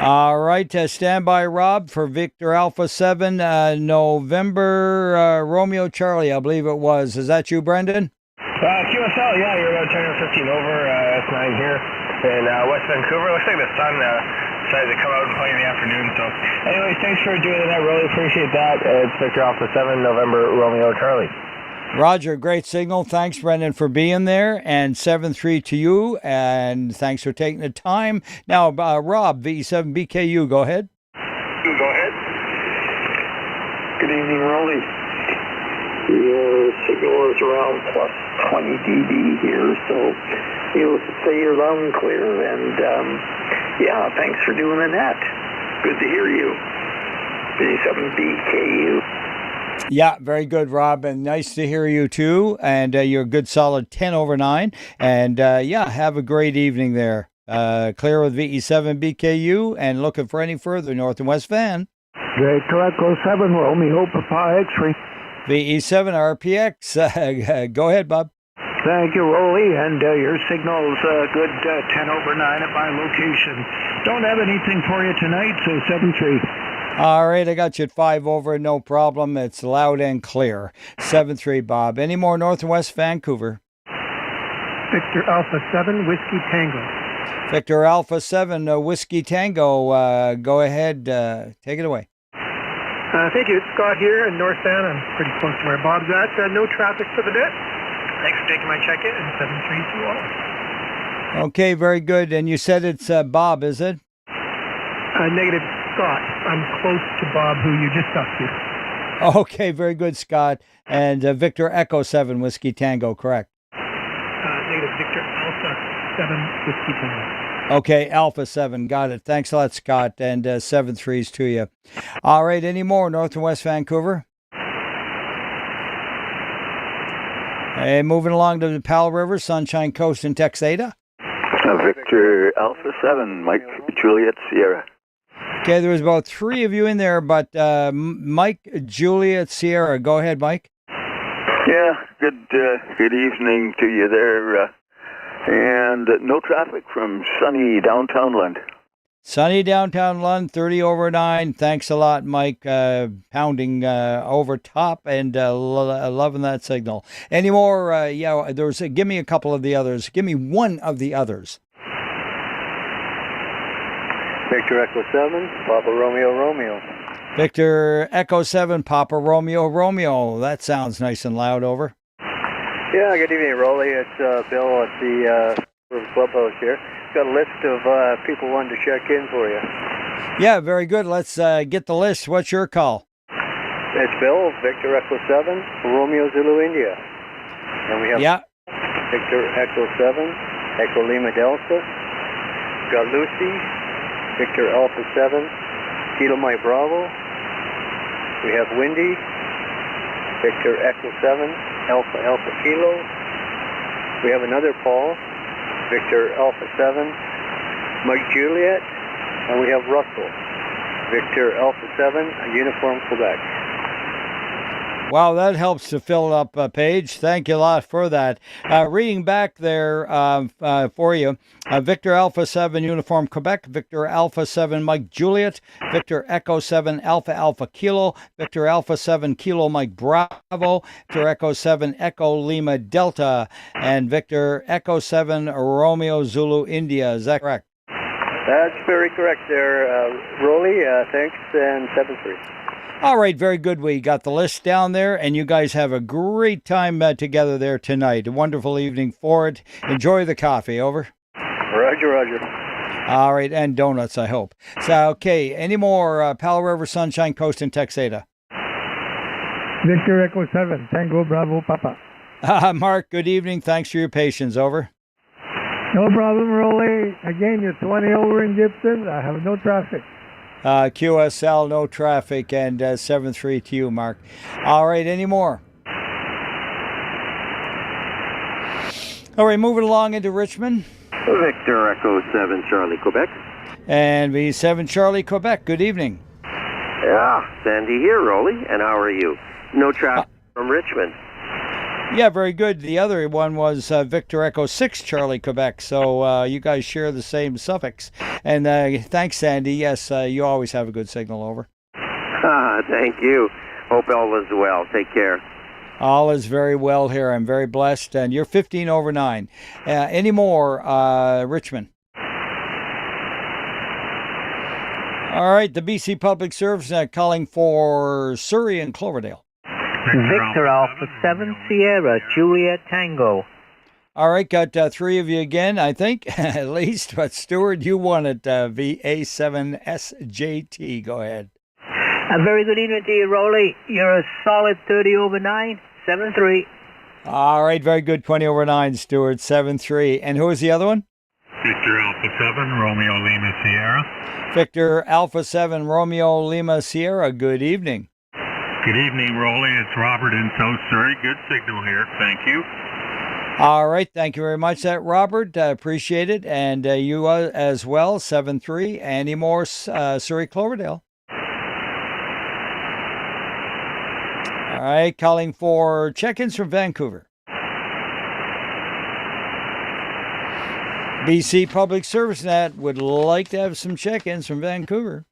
All right, stand by, Rob, for Victor Alpha 7, November Romeo Charlie, I believe it was. Is that you, Brendan? QSL, yeah, you're about 10 or 15 over, S9 here in West Vancouver. Looks like the sun decided to come out and play in the afternoon. So, anyways, thanks for doing that. Really appreciate that. It's Victor Alpha 7, November Romeo Charlie. Roger, great signal. Thanks, Brendan, for being there. And 7-3 to you. And thanks for taking the time. Now, Rob, VE7BKU, go ahead. Go ahead. Good evening, Roly. Your signal is around plus 20 dB here, so you'll say you're loud and clear. And yeah, thanks for doing the net. Good to hear you. VE7BKU. Yeah, very good, Rob, and nice to hear you too. And you're a good solid 10 over 9. And yeah, have a great evening there. Clear with VE7BKU and looking for any further North and West Van. Victor Echo 7, Romeo Papa X-ray. VE7 RPX. Go ahead, Bob. Thank you, Roly, and your signal's good 10 over 9 at my location. Don't have anything for you tonight, so 7-3. All right, I got you at 5 over, no problem. It's loud and clear. 7-3, Bob. Any more North and West Vancouver? Victor Alpha 7, Whiskey Tango. Victor Alpha 7, Whiskey Tango. Go ahead, take it away. Thank you. It's Scott here in North Van. I'm pretty close to where Bob's at. No traffic for the net. Thanks for taking my check-in, and 7-3 to all. Okay, very good. And you said it's Bob, is it? Negative, Scott. I'm close to Bob, who you just talked to. Okay, very good, Scott. And Victor Echo 7, Whiskey Tango, correct? Negative, Victor Alpha 7, Whiskey Tango. Okay, Alpha 7, got it. Thanks a lot, Scott, and 7-3s to you. All right, any more North and West Vancouver? Hey, moving along to the Powell River, Sunshine Coast in Texada. Victor Alpha 7, Mike Juliet Sierra. Okay, there was about 3 of you in there, but Mike Juliet Sierra. Go ahead, Mike. Yeah, good evening to you there. And no traffic from sunny downtown Lund. Sunny downtown Lund, 30 over 9. Thanks a lot, Mike. Pounding over top and loving that signal. Any more? Yeah, there's. Give me a couple of the others. Give me one of the others. Victor Echo 7, Papa Romeo Romeo. Victor Echo 7, Papa Romeo Romeo. That sounds nice and loud, over. Yeah, good evening, Roly. It's Bill at the clubhouse here. Got a list of people wanting to check in for you. Yeah, very good. Let's get the list. What's your call? It's Bill, Victor Echo 7, Romeo Zulu India. And we have Victor Echo 7, Echo Lima Delta. Got Lucy, Victor Alpha 7, Kilo Mike Bravo. We have Windy, Victor Echo 7, Alpha Alpha Kilo. We have another Paul, Victor Alpha 7, Mike Juliet, and we have Russell, Victor Alpha 7, Uniform Quebec. Wow, that helps to fill up a page. Thank you a lot for that. Reading back there for you, Victor Alpha 7, Uniform Quebec, Victor Alpha 7, Mike Juliet, Victor Echo 7, Alpha Alpha Kilo, Victor Alpha 7, Kilo Mike Bravo, Victor Echo 7, Echo Lima Delta, and Victor Echo 7, Romeo Zulu India. Is that correct? That's very correct there, Roly. Thanks, and 7-3. All right, very good. We got the list down there, and you guys have a great time together there tonight. A wonderful evening for it. Enjoy the coffee, over. Roger, roger. All right, and donuts, I hope. So, okay, any more Powell River, Sunshine Coast, and Texada? Victor Echo 7, Tango Bravo Papa. Mark, good evening. Thanks for your patience, over. No problem, Roly. Again, you're 20 over in Gibson. I have no traffic. QSL, no traffic, and 7-3 to you, Mark. All right, any more? All right, moving along into Richmond. Victor Echo 7 Charlie, Quebec. And V7 Charlie, Quebec. Good evening. Yeah, Sandy here, Roly. And how are you? No traffic from Richmond. Yeah, very good. The other one was Victor Echo 6 Charlie, Quebec. So you guys share the same suffix. And thanks, Sandy. Yes, you always have a good signal, over. Thank you. Hope all is well. Take care. All is very well here. I'm very blessed. And you're 15 over 9. Any more, Richmond? All right, the BC Public Service calling for Surrey and Cloverdale. Victor Alpha 7 Sierra, Juliet Tango. All right, got 3 of you again, I think, at least. But Stuart, you won it, VA7SJT. Go ahead. A very good evening to you, Roly. You're a solid 30 over 9, 7-3. All right, very good. 20 over 9, Stuart, 7-3. And who was the other one? Victor Alpha 7, Romeo Lima Sierra. Victor Alpha 7, Romeo Lima Sierra. Good evening. Good evening, Roly. It's Robert in South Surrey. Good signal here. Thank you. All right. Thank you very much, Robert. Appreciate it. And you as well, 7-3. Any more Surrey Cloverdale? All right, calling for check-ins from Vancouver. BC Public Service Net would like to have some check-ins from Vancouver.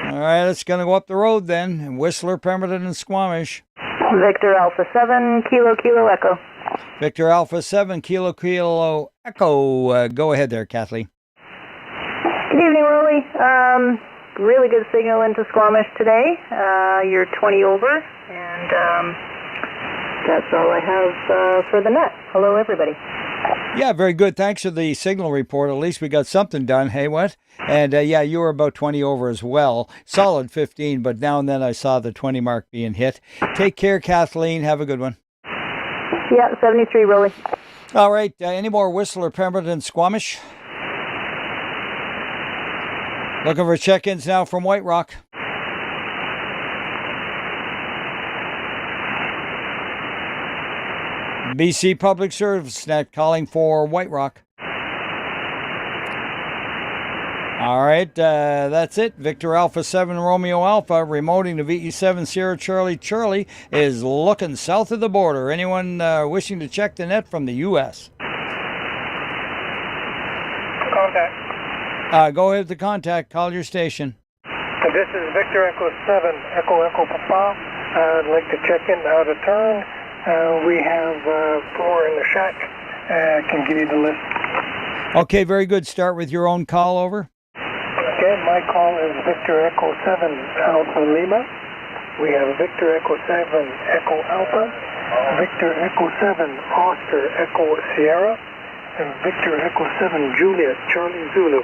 All right, it's going to go up the road then. Whistler, Pemberton, and Squamish. Victor Alpha 7, Kilo Kilo Echo. Victor Alpha 7, Kilo Kilo Echo. Go ahead there, Kathleen. Good evening, Roly. Really good signal into Squamish today. You're 20 over, and that's all I have for the net. Hello, everybody. Yeah, very good. Thanks for the signal report. At least we got something done. Hey, what? And yeah, you were about 20 over as well. Solid 15, but now and then I saw the 20 mark being hit. Take care, Kathleen. Have a good one. Yeah, 73, Roly. All right. Any more Whistler, Pemberton, Squamish? Looking for check-ins now from White Rock. BC Public Service Net calling for White Rock. All right, that's it. Victor Alpha 7 Romeo Alpha remoting to VE7 Sierra Charlie Charlie is looking south of the border. Anyone wishing to check the net from the U.S.? Contact. Go ahead to contact. Call your station. This is Victor Echo 7, Echo Echo Papa. I'd like to check in out of turn. We have 4 in the shack. I can give you the list. Okay, very good. Start with your own call, over. Okay, my call is Victor Echo 7 Alpha Lima. We have Victor Echo 7 Echo Alpha, Victor Echo 7 Oscar Echo Sierra, and Victor Echo 7 Juliet Charlie Zulu.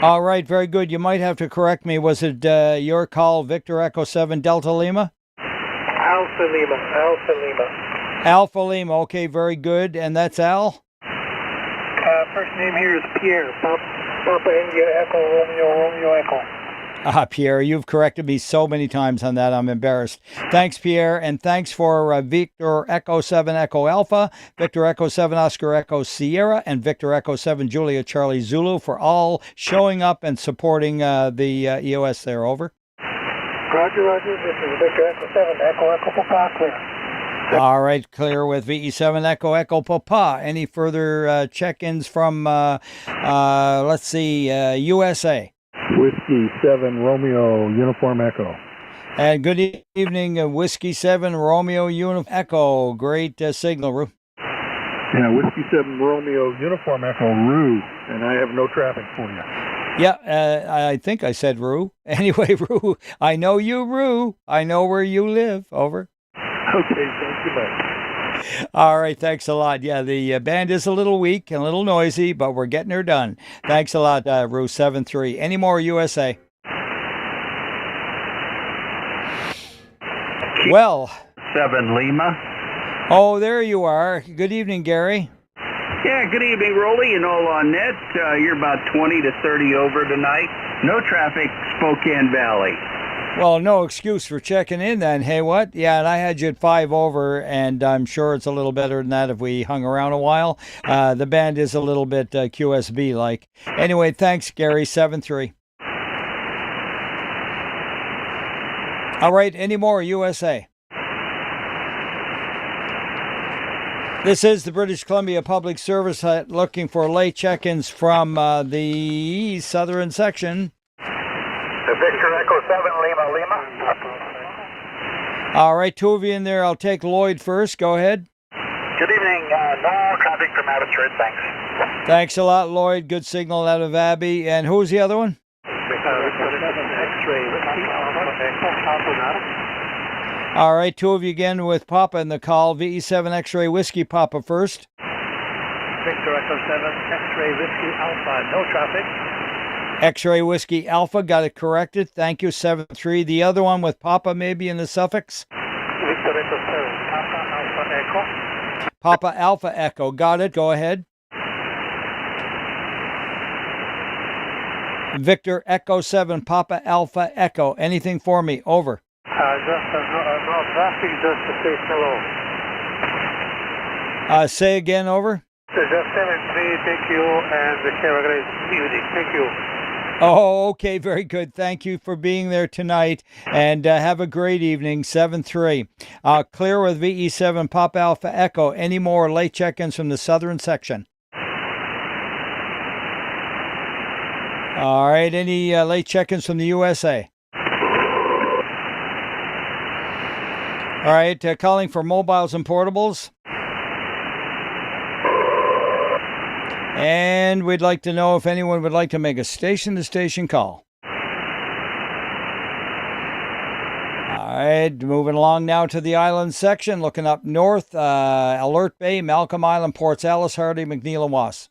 All right, very good. You might have to correct me. Was it your call, Victor Echo 7 Delta Lima? Alpha Lima, Alpha Lima. Alpha Lima, okay, very good. And that's Al? First name here is Pierre, Papa India Echo Romeo Romeo Echo. Pierre, you've corrected me so many times on that, I'm embarrassed. Thanks, Pierre, and thanks for Victor Echo 7 Echo Alpha, Victor Echo 7 Oscar Echo Sierra, and Victor Echo 7 Julia Charlie Zulu for all showing up and supporting the EOS there, over. Roger, Roger, this is Victor Echo 7 Echo Echo Papa, clear. All right, clear with VE7 Echo Echo Papa. Any further check-ins from, let's see, USA? Whiskey 7 Romeo Uniform Echo. And good evening, Whiskey 7 Romeo Uniform Echo. Great signal, Roo. Yeah, Whiskey 7 Romeo Uniform Echo, Roo. And I have no traffic for you. Yeah, I think I said Roo. Anyway, Roo, I know you, Roo. I know where you live, over. Okay, thank you much. All right, thanks a lot. Yeah, the band is a little weak and a little noisy, but we're getting her done. Thanks a lot, Roo 7-3. Any more USA? Well. 7 Lima. Oh, there you are. Good evening, Gary. Yeah, good evening, Roly, and all on net. You're about 20 to 30 over tonight. No traffic, Spokane Valley. Well, no excuse for checking in then. Hey, what? Yeah, and I had you at 5 over, and I'm sure it's a little better than that if we hung around a while. The band is a little bit QSB-like. Anyway, thanks, Gary. 7-3. All right, any more, USA? This is the British Columbia Public Service looking for late check-ins from the southern section. Victor Echo 7, Lima. All right, two of you in there. I'll take Lloyd first. Go ahead. Good evening. No traffic from Abbotsford, thanks. Thanks a lot, Lloyd. Good signal out of Abbey. And who's the other one? All right, two of you again with Papa in the call. VE7 X-Ray Whiskey Papa first. Victor Echo 7, X-Ray Whiskey Alpha, no traffic. X-Ray Whiskey Alpha, got it corrected. Thank you, 7-3. The other one with Papa maybe in the suffix? Victor Echo 7, Papa Alpha Echo. Papa Alpha Echo, got it. Go ahead. Victor Echo 7, Papa Alpha Echo. Anything for me? Over. Just no traffic, just to say hello. Say again, over. Just 7-3, thank you, and the camera great evening. Thank you. Oh, okay, very good. Thank you for being there tonight, and have a great evening, 7-3. Clear with VE7 Papa Alpha Echo. Any more late check-ins from the southern section? All right, any late check-ins from the USA? All right, calling for mobiles and portables. And we'd like to know if anyone would like to make a station-to-station call. All right, moving along now to the island section. Looking up north, Alert Bay, Malcolm Island, Ports Alice, Hardy, McNeil, and Was.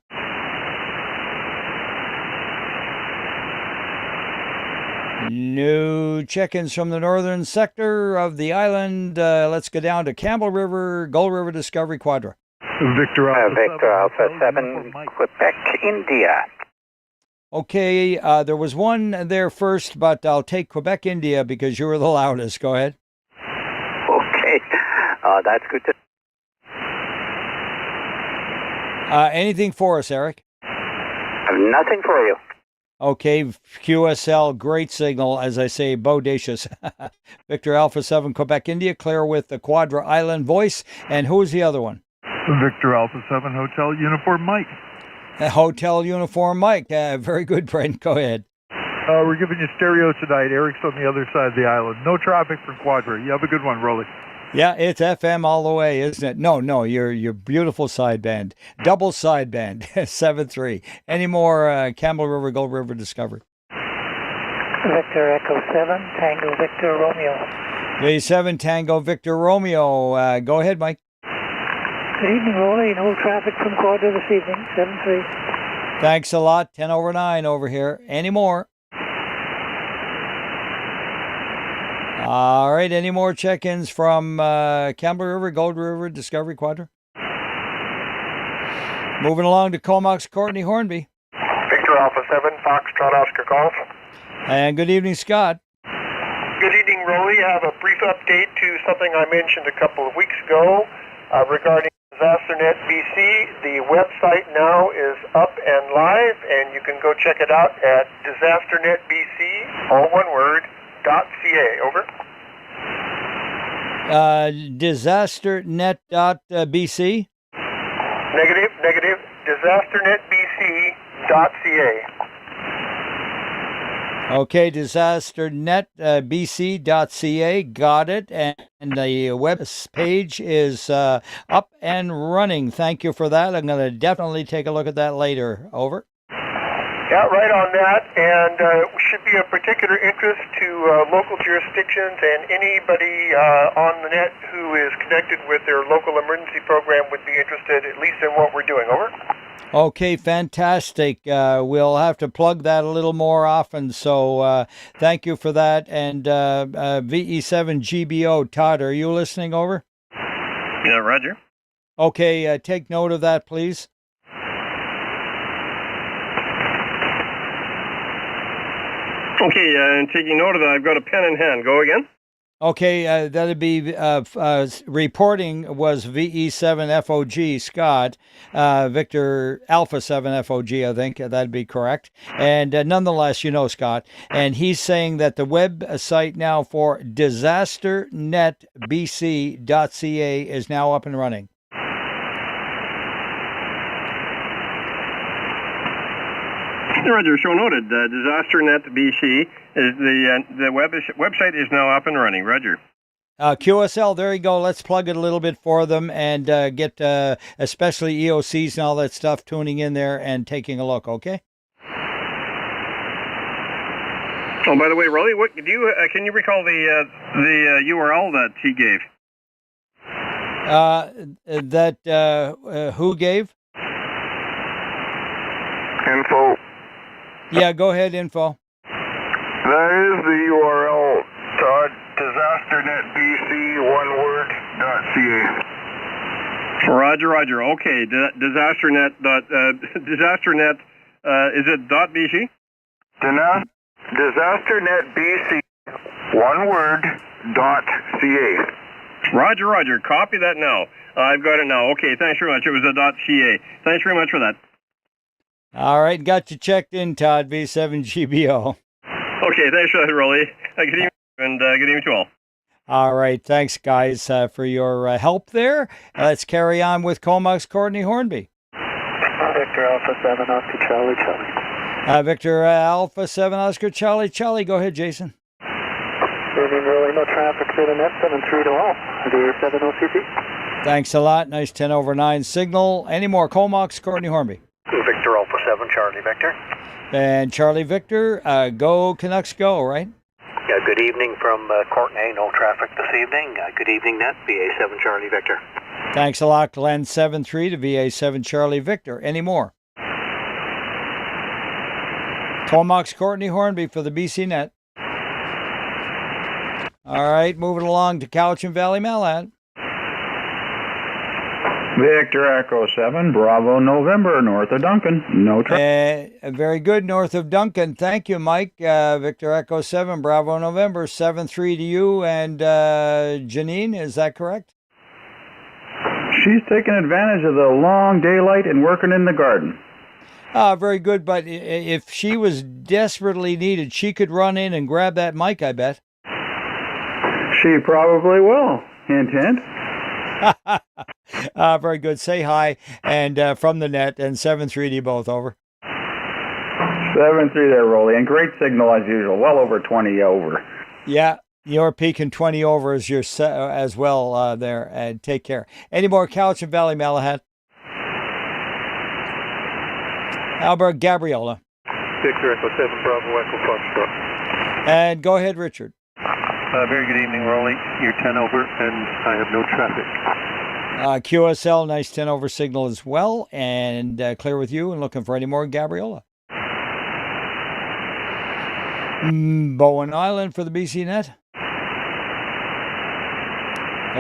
No check-ins from the northern sector of the island. Let's go down to Campbell River, Gold River, Discovery, Quadra. Victor Alpha 7, Quebec, India. Okay, there was one there first, but I'll take Quebec, India, because you were the loudest. Go ahead. Okay, that's good to... Anything for us, Eric? I have nothing for you. Okay, QSL, great signal, as I say, bodacious. Victor Alpha 7, Quebec, India, clear with the Quadra Island voice. And who's the other one? Victor Alpha 7, Hotel Uniform Mike. Hotel Uniform Mike. Very good, Brent. Go ahead. We're giving you stereo tonight. Eric's on the other side of the island. No traffic from Quadra. You have a good one, Roly. Yeah, it's FM all the way, isn't it? No, your beautiful sideband. Double sideband, 7-3. Any more Campbell River, Gold River, Discovery? Victor Echo 7, Tango Victor Romeo. V7 Tango Victor Romeo. Go ahead, Mike. Good evening, Roly. No traffic from Quadra this evening, 7-3. Thanks a lot. 10 over 9 over here. Any more? All right. Any more check-ins from Campbell River, Gold River, Discovery, Quadra? Moving along to Comox, Courtney Hornby. Victor Alpha 7, Foxtrot Oscar Golf. And good evening, Scott. Good evening, Roly. I have a brief update to something I mentioned a couple of weeks ago regarding DisasterNet BC. The website now is up and live, and you can go check it out at DisasterNetBC, all one word, .ca. Over. DisasterNet.bc? Negative. DisasterNetBC.ca. Okay, DisasterNetBC.ca. Got it. And the web page is up and running. Thank you for that. I'm going to definitely take a look at that later. Over. Yeah, right on that, and should be of particular interest to local jurisdictions, and anybody on the net who is connected with their local emergency program would be interested at least in what we're doing. Over. Okay, fantastic. We'll have to plug that a little more often, so thank you for that. And VE7 GBO, Todd, are you listening? Over? Yeah, Roger. Okay, take note of that, please. Okay, and taking note of that, I've got a pen in hand. Go again. Okay, that'd be reporting was VE7FOG, Scott, Victor Alpha 7 FOG, I think. That'd be correct. And nonetheless, you know, Scott, and he's saying that the website now for disasternetbc.ca is now up and running. Roger, so noted. DisasterNet BC is the website is now up and running. Roger. QSL, there you go. Let's plug it a little bit for them and get especially EOCs and all that stuff tuning in there and taking a look. Okay. Oh, by the way, Roly, what do you can you recall the URL that he gave? Who gave? Info. Yeah, go ahead, info. That is the URL, Todd. DisasterNetBC, one word, .ca. Roger. Okay, DisasterNet. DisasterNet. Is it .bc? DisasterNetBC, one word, .ca. Roger. Copy that now. I've got it now. Okay, thanks very much. It was a .ca. Thanks very much for that. All right, got you checked in, Todd, V7GBO. Okay, thanks for that, Roly. Good evening, and good evening to all. All right, thanks, guys, for your help there. Let's carry on with Comox Courtney Hornby. Victor Alpha 7 Oscar Charlie. Victor Alpha 7 Oscar Charlie. Go ahead, Jason. Good evening, Roly. No traffic for the net, 7-3 to all. The 7 OCC. Thanks a lot. Nice 10/9 signal. Any more? Comox Courtney Hornby. Victor Alpha 7 Charlie Victor. And Charlie Victor, go Canucks go, right? Yeah, good evening from Courtney. No traffic this evening. Good evening, Net. VA7 Charlie Victor. Thanks a lot, Glenn. 7-3 to VA7 Charlie Victor. Any more? Comox Courtney Hornby for the BC Net. All right, moving along to Cowichan Valley Malad. Victor Echo 7, Bravo November, north of Duncan. No traffic. Very good, north of Duncan. Thank you, Mike. Victor Echo 7, Bravo November, 7-3 to you. And Janine, is that correct? She's taking advantage of the long daylight and working in the garden. Very good, but if she was desperately needed, she could run in and grab that mic, I bet. She probably will. Hint, hint. Very good. Say hi, and from the net, and 7-3 to you both, over. 7-3 there, Roly, and great signal as usual, well over 20 over. Yeah, you're peaking 20 over as your as well there, and take care. Any more Cowichan Valley Malahat? Albert Gabriola. Victor Echo 7 Bravo Echo Foxtrot. And go ahead, Richard. Very good evening, Roly. You're 10 over, and I have no traffic. QSL, nice 10 over signal as well, and clear with you, and looking for any more Gabriola. Bowen Island for the BC Net.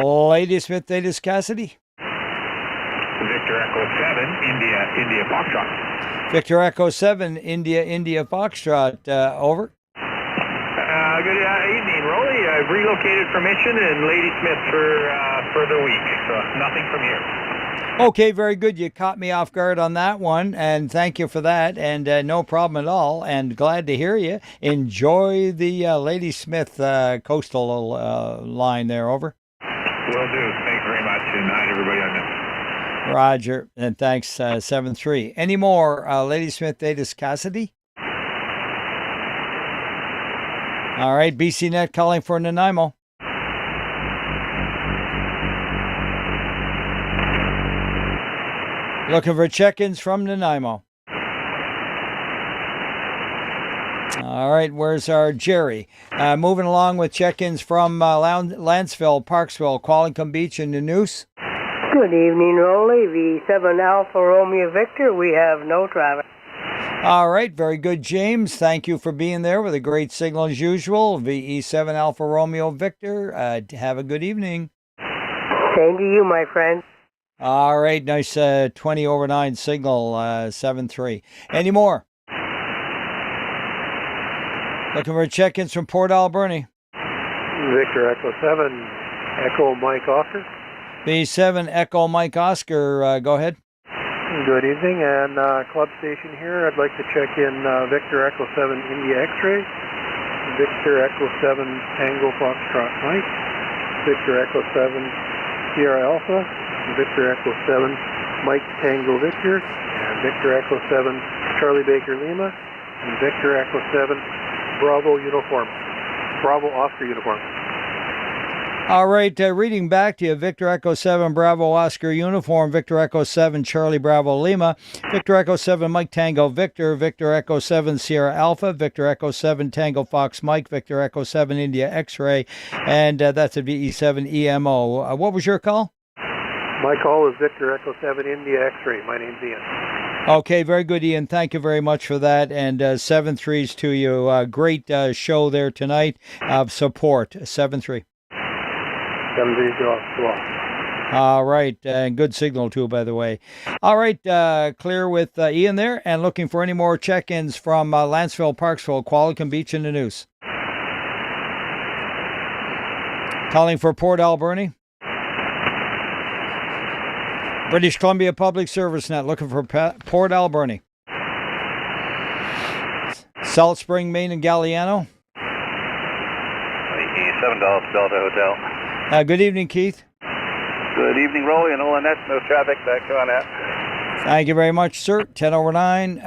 Lady Smith, Davis Cassidy. Victor Echo 7, India Foxtrot. Victor Echo 7, India Foxtrot, over. Good evening, Roly. I've relocated from Mission and Lady Smith for the week, so nothing from here. Okay, very good. You caught me off guard on that one, and thank you for that, and no problem at all, and glad to hear you. Enjoy the Lady Smith coastal line there, over. Will do. Thanks very much, and night, everybody on this. Roger, and thanks, 7-3. Any more Lady Smith, Davis Cassidy? All right, BC Net calling for Nanaimo. Looking for check-ins from Nanaimo. All right, where's our Jerry? Moving along with check-ins from Lanceville, Parksville, Qualicum Beach, and Nanoose. Good evening, Roly. V7 Alpha Romeo Victor. We have no traffic. All right, very good, James. Thank you for being there with a great signal as usual. VE7 Alpha Romeo Victor. Have a good evening. Same to you, my friend. All right, nice 20/9 signal, 7-3. Any more? Looking for check-ins from Port Alberni. Victor Echo 7, Echo Mike Oscar. B7 Echo Mike Oscar, go ahead. Good evening, and club station here. I'd like to check in Victor Echo 7 India X-ray, Victor Echo 7 Tango Foxtrot Mike, Victor Echo 7 Sierra Alpha, Victor Echo 7 Mike Tango Victor, and Victor Echo 7 Charlie Baker Lima, and Victor Echo 7 Bravo Uniform, Bravo Oscar Uniform. All right, reading back to you, Victor Echo 7 Bravo Oscar Uniform, Victor Echo 7 Charlie Bravo Lima, Victor Echo 7 Mike Tango Victor, Victor Echo 7 Sierra Alpha, Victor Echo 7 Tango Fox Mike, Victor Echo 7 India X-ray, and that's a VE7 EMO. What was your call? My call is Victor Echo 7 India X-ray. My name's Ian. Okay, very good, Ian. Thank you very much for that. And 7-3s to you. Great show there tonight of support. 7-3. 7-3 All right. And good signal, too, by the way. All right. Clear with Ian there. And looking for any more check-ins from Lanceville, Parksville, Qualicum Beach, and the Neuse. Calling for Port Alberni. British Columbia Public Service Net, looking for Port Alberni. Salt Spring, Maine, and Galliano. 7 Delta Hotel. Good evening, Keith. Good evening, Roly and Olanette. No traffic back on that. Thank you very much, sir. 10/9,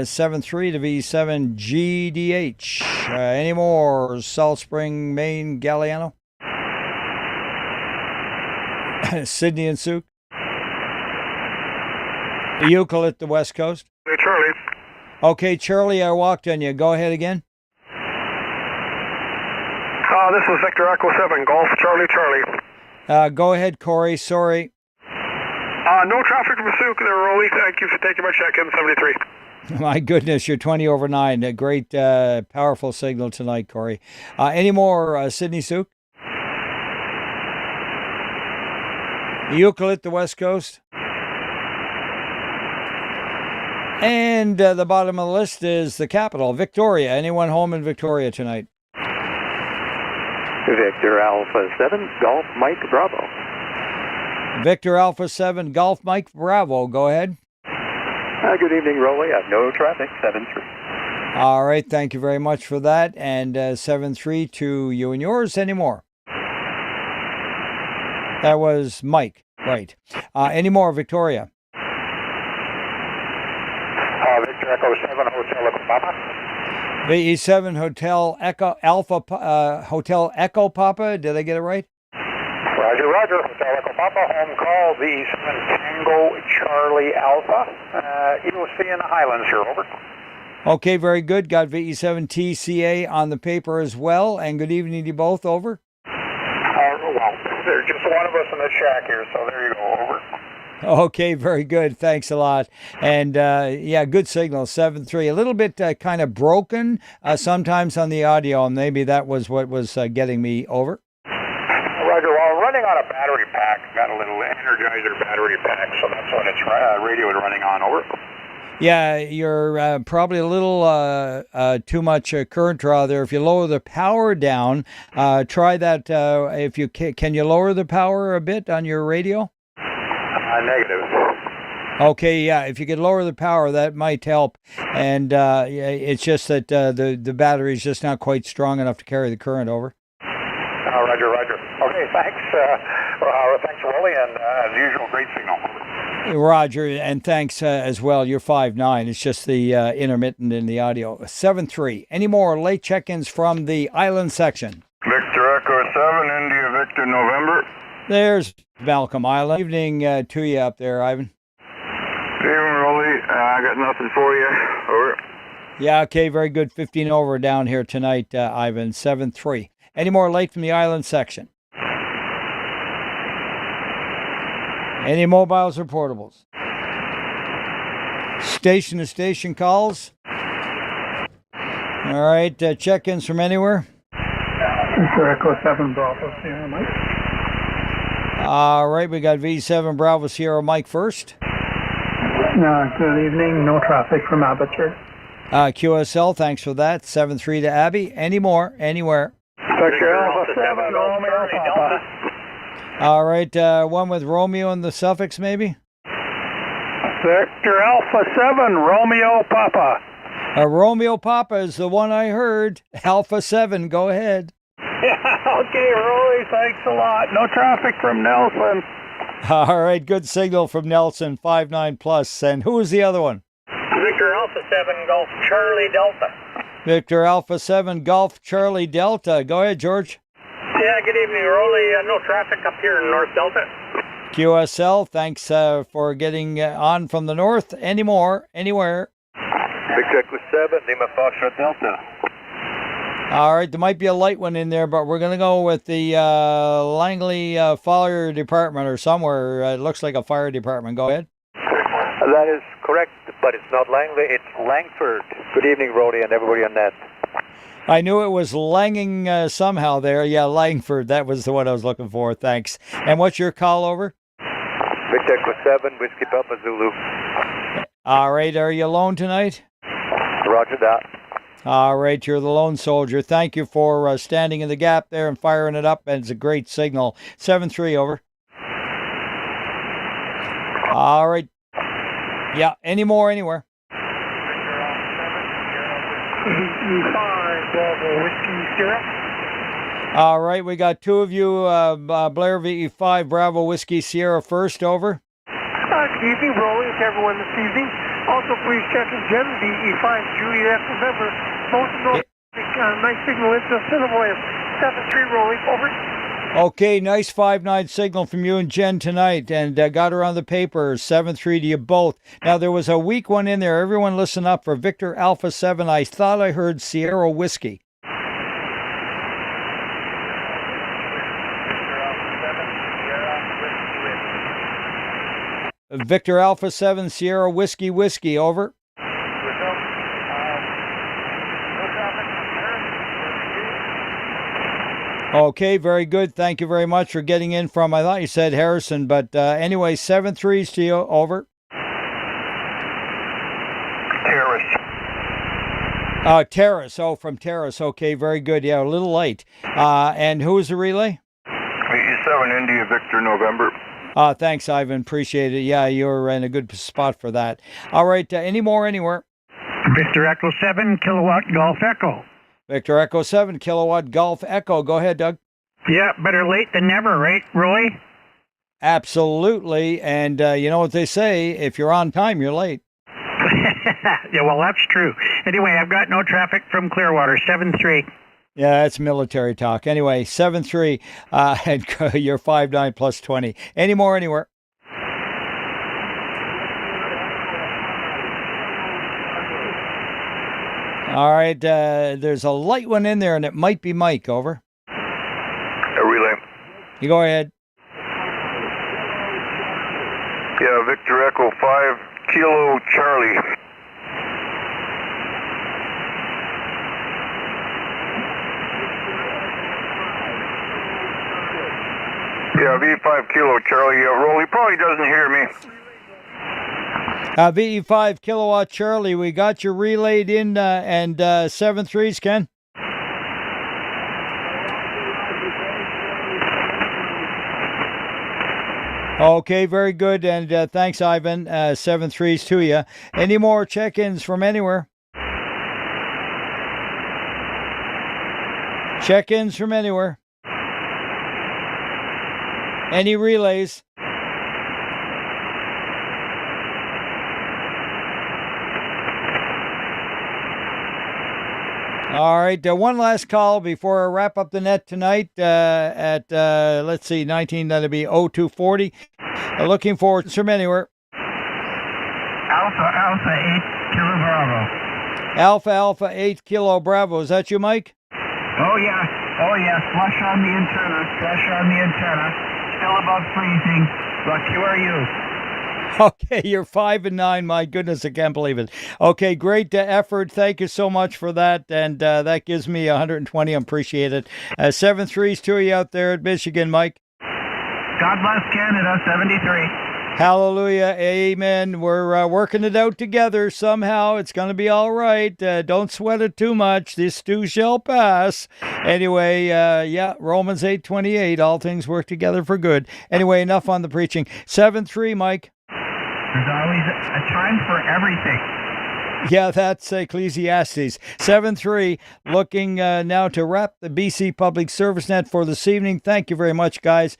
7-3 to V7 GDH. Any more? Salt Spring, Maine, Galliano. Sydney and Souk. Euclid at the West Coast. Hey, Charlie. Okay, Charlie, I walked on you. Go ahead again. This is Victor Echo 7, Golf Charlie Charlie. Go ahead, Corey. Sorry. No traffic from Souk there, Roly. Thank you for taking my check-in, 73. My goodness, you're 20/9. A great, powerful signal tonight, Corey. Any more, Sydney Souk? Euclid at the West Coast. And the bottom of the list is the capital, Victoria. Anyone home in Victoria tonight? Victor Alpha 7, Golf Mike Bravo. Victor Alpha 7, Golf Mike Bravo. Go ahead. Good evening, Roly. I have no traffic, 7-3. All right, thank you very much for that. And 7-3 to you and yours. Any more? That was Mike, right. Any more, Victoria? Victor Echo 7, Hotel Echo Papa. VE7 Hotel Echo Alpha Hotel Echo Papa. Did I get it right? Roger, Roger. Hotel Echo Papa. Home call VE7 Tango Charlie Alpha. EOC in the Highlands here. Over. Okay, very good. Got VE7 TCA on the paper as well. And good evening to you both. Over. Well, there's just one of us in the shack here, so there you go. Over. Okay, very good. Thanks a lot. And yeah, good signal, 7-3. A little bit kind of broken sometimes on the audio, and maybe that was what was getting me over. Roger, well, running on a battery pack. Got a little Energizer battery pack, so that's what its radio is running on. Over. Yeah, you're probably a little too much current draw there. If you lower the power down, try that. If you can you lower the power a bit on your radio? Negative. Okay, yeah. If you could lower the power, that might help. And it's just that the battery is just not quite strong enough to carry the current over. Roger, Roger. Okay, thanks. Thanks, Roly, and as usual, great signal. Roger, and thanks as well. You're 5-9. It's just the intermittent in the audio. 7-3. Any more late check-ins from the island section? Victor Echo 7, India Victor November. There's Malcolm Island. Evening to you up there, Ivan. Evening, Roly. I got nothing for you. Over. Yeah, okay, very good. 15 over down here tonight, Ivan. 7-3. Any more late from the island section? Any mobiles or portables? Station to station calls? All right, check-ins from anywhere? Victor Echo 7 Bravo Sierra Mike. All right, we got V7 Bravo Sierra Mike first. Good evening. No traffic from Aperture. QSL, thanks for that. 7-3 to Abby. Any more? Anywhere? Victor Alpha 7, Romeo Papa. All right, one with Romeo and the suffix, maybe? Victor Alpha 7, Romeo Papa. Romeo Papa is the one I heard. Alpha 7, go ahead. Yeah, okay, Roly, thanks a lot. No traffic from Nelson. All right, good signal from Nelson, 5-9 plus. And who was the other one? Victor Alpha 7, Golf Charlie Delta. Victor Alpha 7, Golf Charlie Delta. Go ahead, George. Yeah, good evening, Roly. No traffic up here in North Delta. QSL, thanks for getting on from the north. Any more? Anywhere? Victor Echo 7, Lima Foxtrot Delta. All right, there might be a light one in there, but we're going to go with the Langley Fire Department or somewhere. It looks like a fire department. Go ahead. That is correct, but it's not Langley, it's Langford. Good evening, Roly, and everybody on that. I knew it was Langing somehow there. Yeah, Langford, that was the one I was looking for. Thanks. And what's your call over? Victor Echo 7, Whiskey Papa Zulu. All right, are you alone tonight? Roger that. All right, you're the lone soldier. Thank you for standing in the gap there and firing it up, and it's a great signal. 7-3, over. All right. Yeah, any more, anywhere? VE5, Bravo, Whiskey Sierra. All right, we got two of you, Blair VE5, Bravo, Whiskey Sierra first, over. Good evening, Roly, to everyone this evening. Also, please check in Jen, VE5, Juliet, November. Most north, nice signal into Assiniboia. 7-3, Roly, over. Okay, nice 5-9 signal from you and Jen tonight, and got her on the paper, 7-3 to you both. Now, there was a weak one in there. Everyone listen up. For Victor Alpha 7, I thought I heard Sierra Whiskey. Victor Alpha 7, Sierra Whiskey, Whiskey, over. Okay, very good. Thank you very much for getting in from, I thought you said Harrison, but anyway, 7-3s to you, over. Terrace, from Terrace. Okay, very good. Yeah, a little late. And who was the relay? VE7, India, Victor, November. Thanks, Ivan. Appreciate it. Yeah, you're in a good spot for that. All right, any more, anywhere? Victor Echo 7, Kilowatt Golf Echo. Victor Echo 7, Kilowatt Golf Echo. Go ahead, Doug. Yeah, better late than never, right, Roy? Absolutely. And you know what they say, if you're on time, you're late. Yeah, well, that's true. Anyway, I've got no traffic from Clearwater, 7-3. Yeah, that's military talk. Anyway, 7-3, and you're 5-9 plus 20. Any more, anywhere? All right, there's a light one in there, and it might be Mike, over. A relay. You go ahead. Yeah, Victor Echo 5, Kilo Charlie. Yeah, V5 Kilo Charlie. Roly probably doesn't hear me. VE5 Kilowatt Charlie, we got you relayed in, and 7-3s, Ken. Okay, very good, and thanks, Ivan. 7-3s to you. Any more check-ins from anywhere? Check-ins from anywhere? Any relays? All right, one last call before I wrap up the net tonight at, let's see, 19, that'll be 0240. Looking forward from anywhere. Alpha 8 Kilo Bravo. Alpha 8 Kilo Bravo. Is that you, Mike? Oh, yeah. Flush on the antenna. Still above freezing. But who are you? Okay, you're 5-9. My goodness, I can't believe it. Okay, great effort. Thank you so much for that. And that gives me 120. I appreciate it. 7-3s to you out there at Michigan, Mike. God bless Canada, 73. Hallelujah. Amen. We're working it out together somehow. It's going to be all right. Don't sweat it too much. This too shall pass. Anyway, Romans 8:28. All things work together for good. Anyway, enough on the preaching. 7-3, Mike. There's always a time for everything. Yeah, that's Ecclesiastes. 7-3, looking now to wrap the BC Public Service Net for this evening. Thank you very much, guys,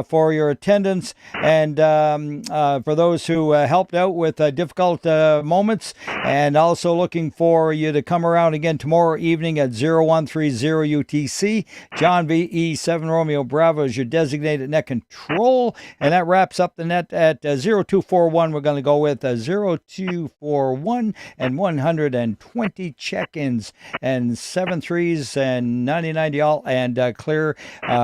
for your attendance and for those who helped out with difficult moments, and also looking for you to come around again tomorrow evening at 0130 UTC. John VE 7 Romeo Bravo is your designated net control, and that wraps up the net at 0241. We're going to go with 0241 and 120 check-ins and 7 threes and 90 all, and clear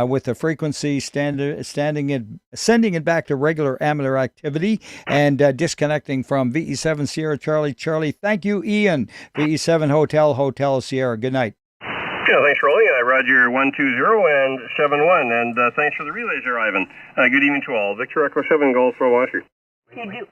with the frequency sending it back to regular amateur activity and disconnecting from VE7 Sierra Charlie. Thank you, Ian. VE7 Hotel Sierra. Good night. Yeah, thanks, Roly. Roger 120 and 71, and thanks for the relays there, Ivan. Good evening to all. Victor Echo 7 Golf for Washer. You do.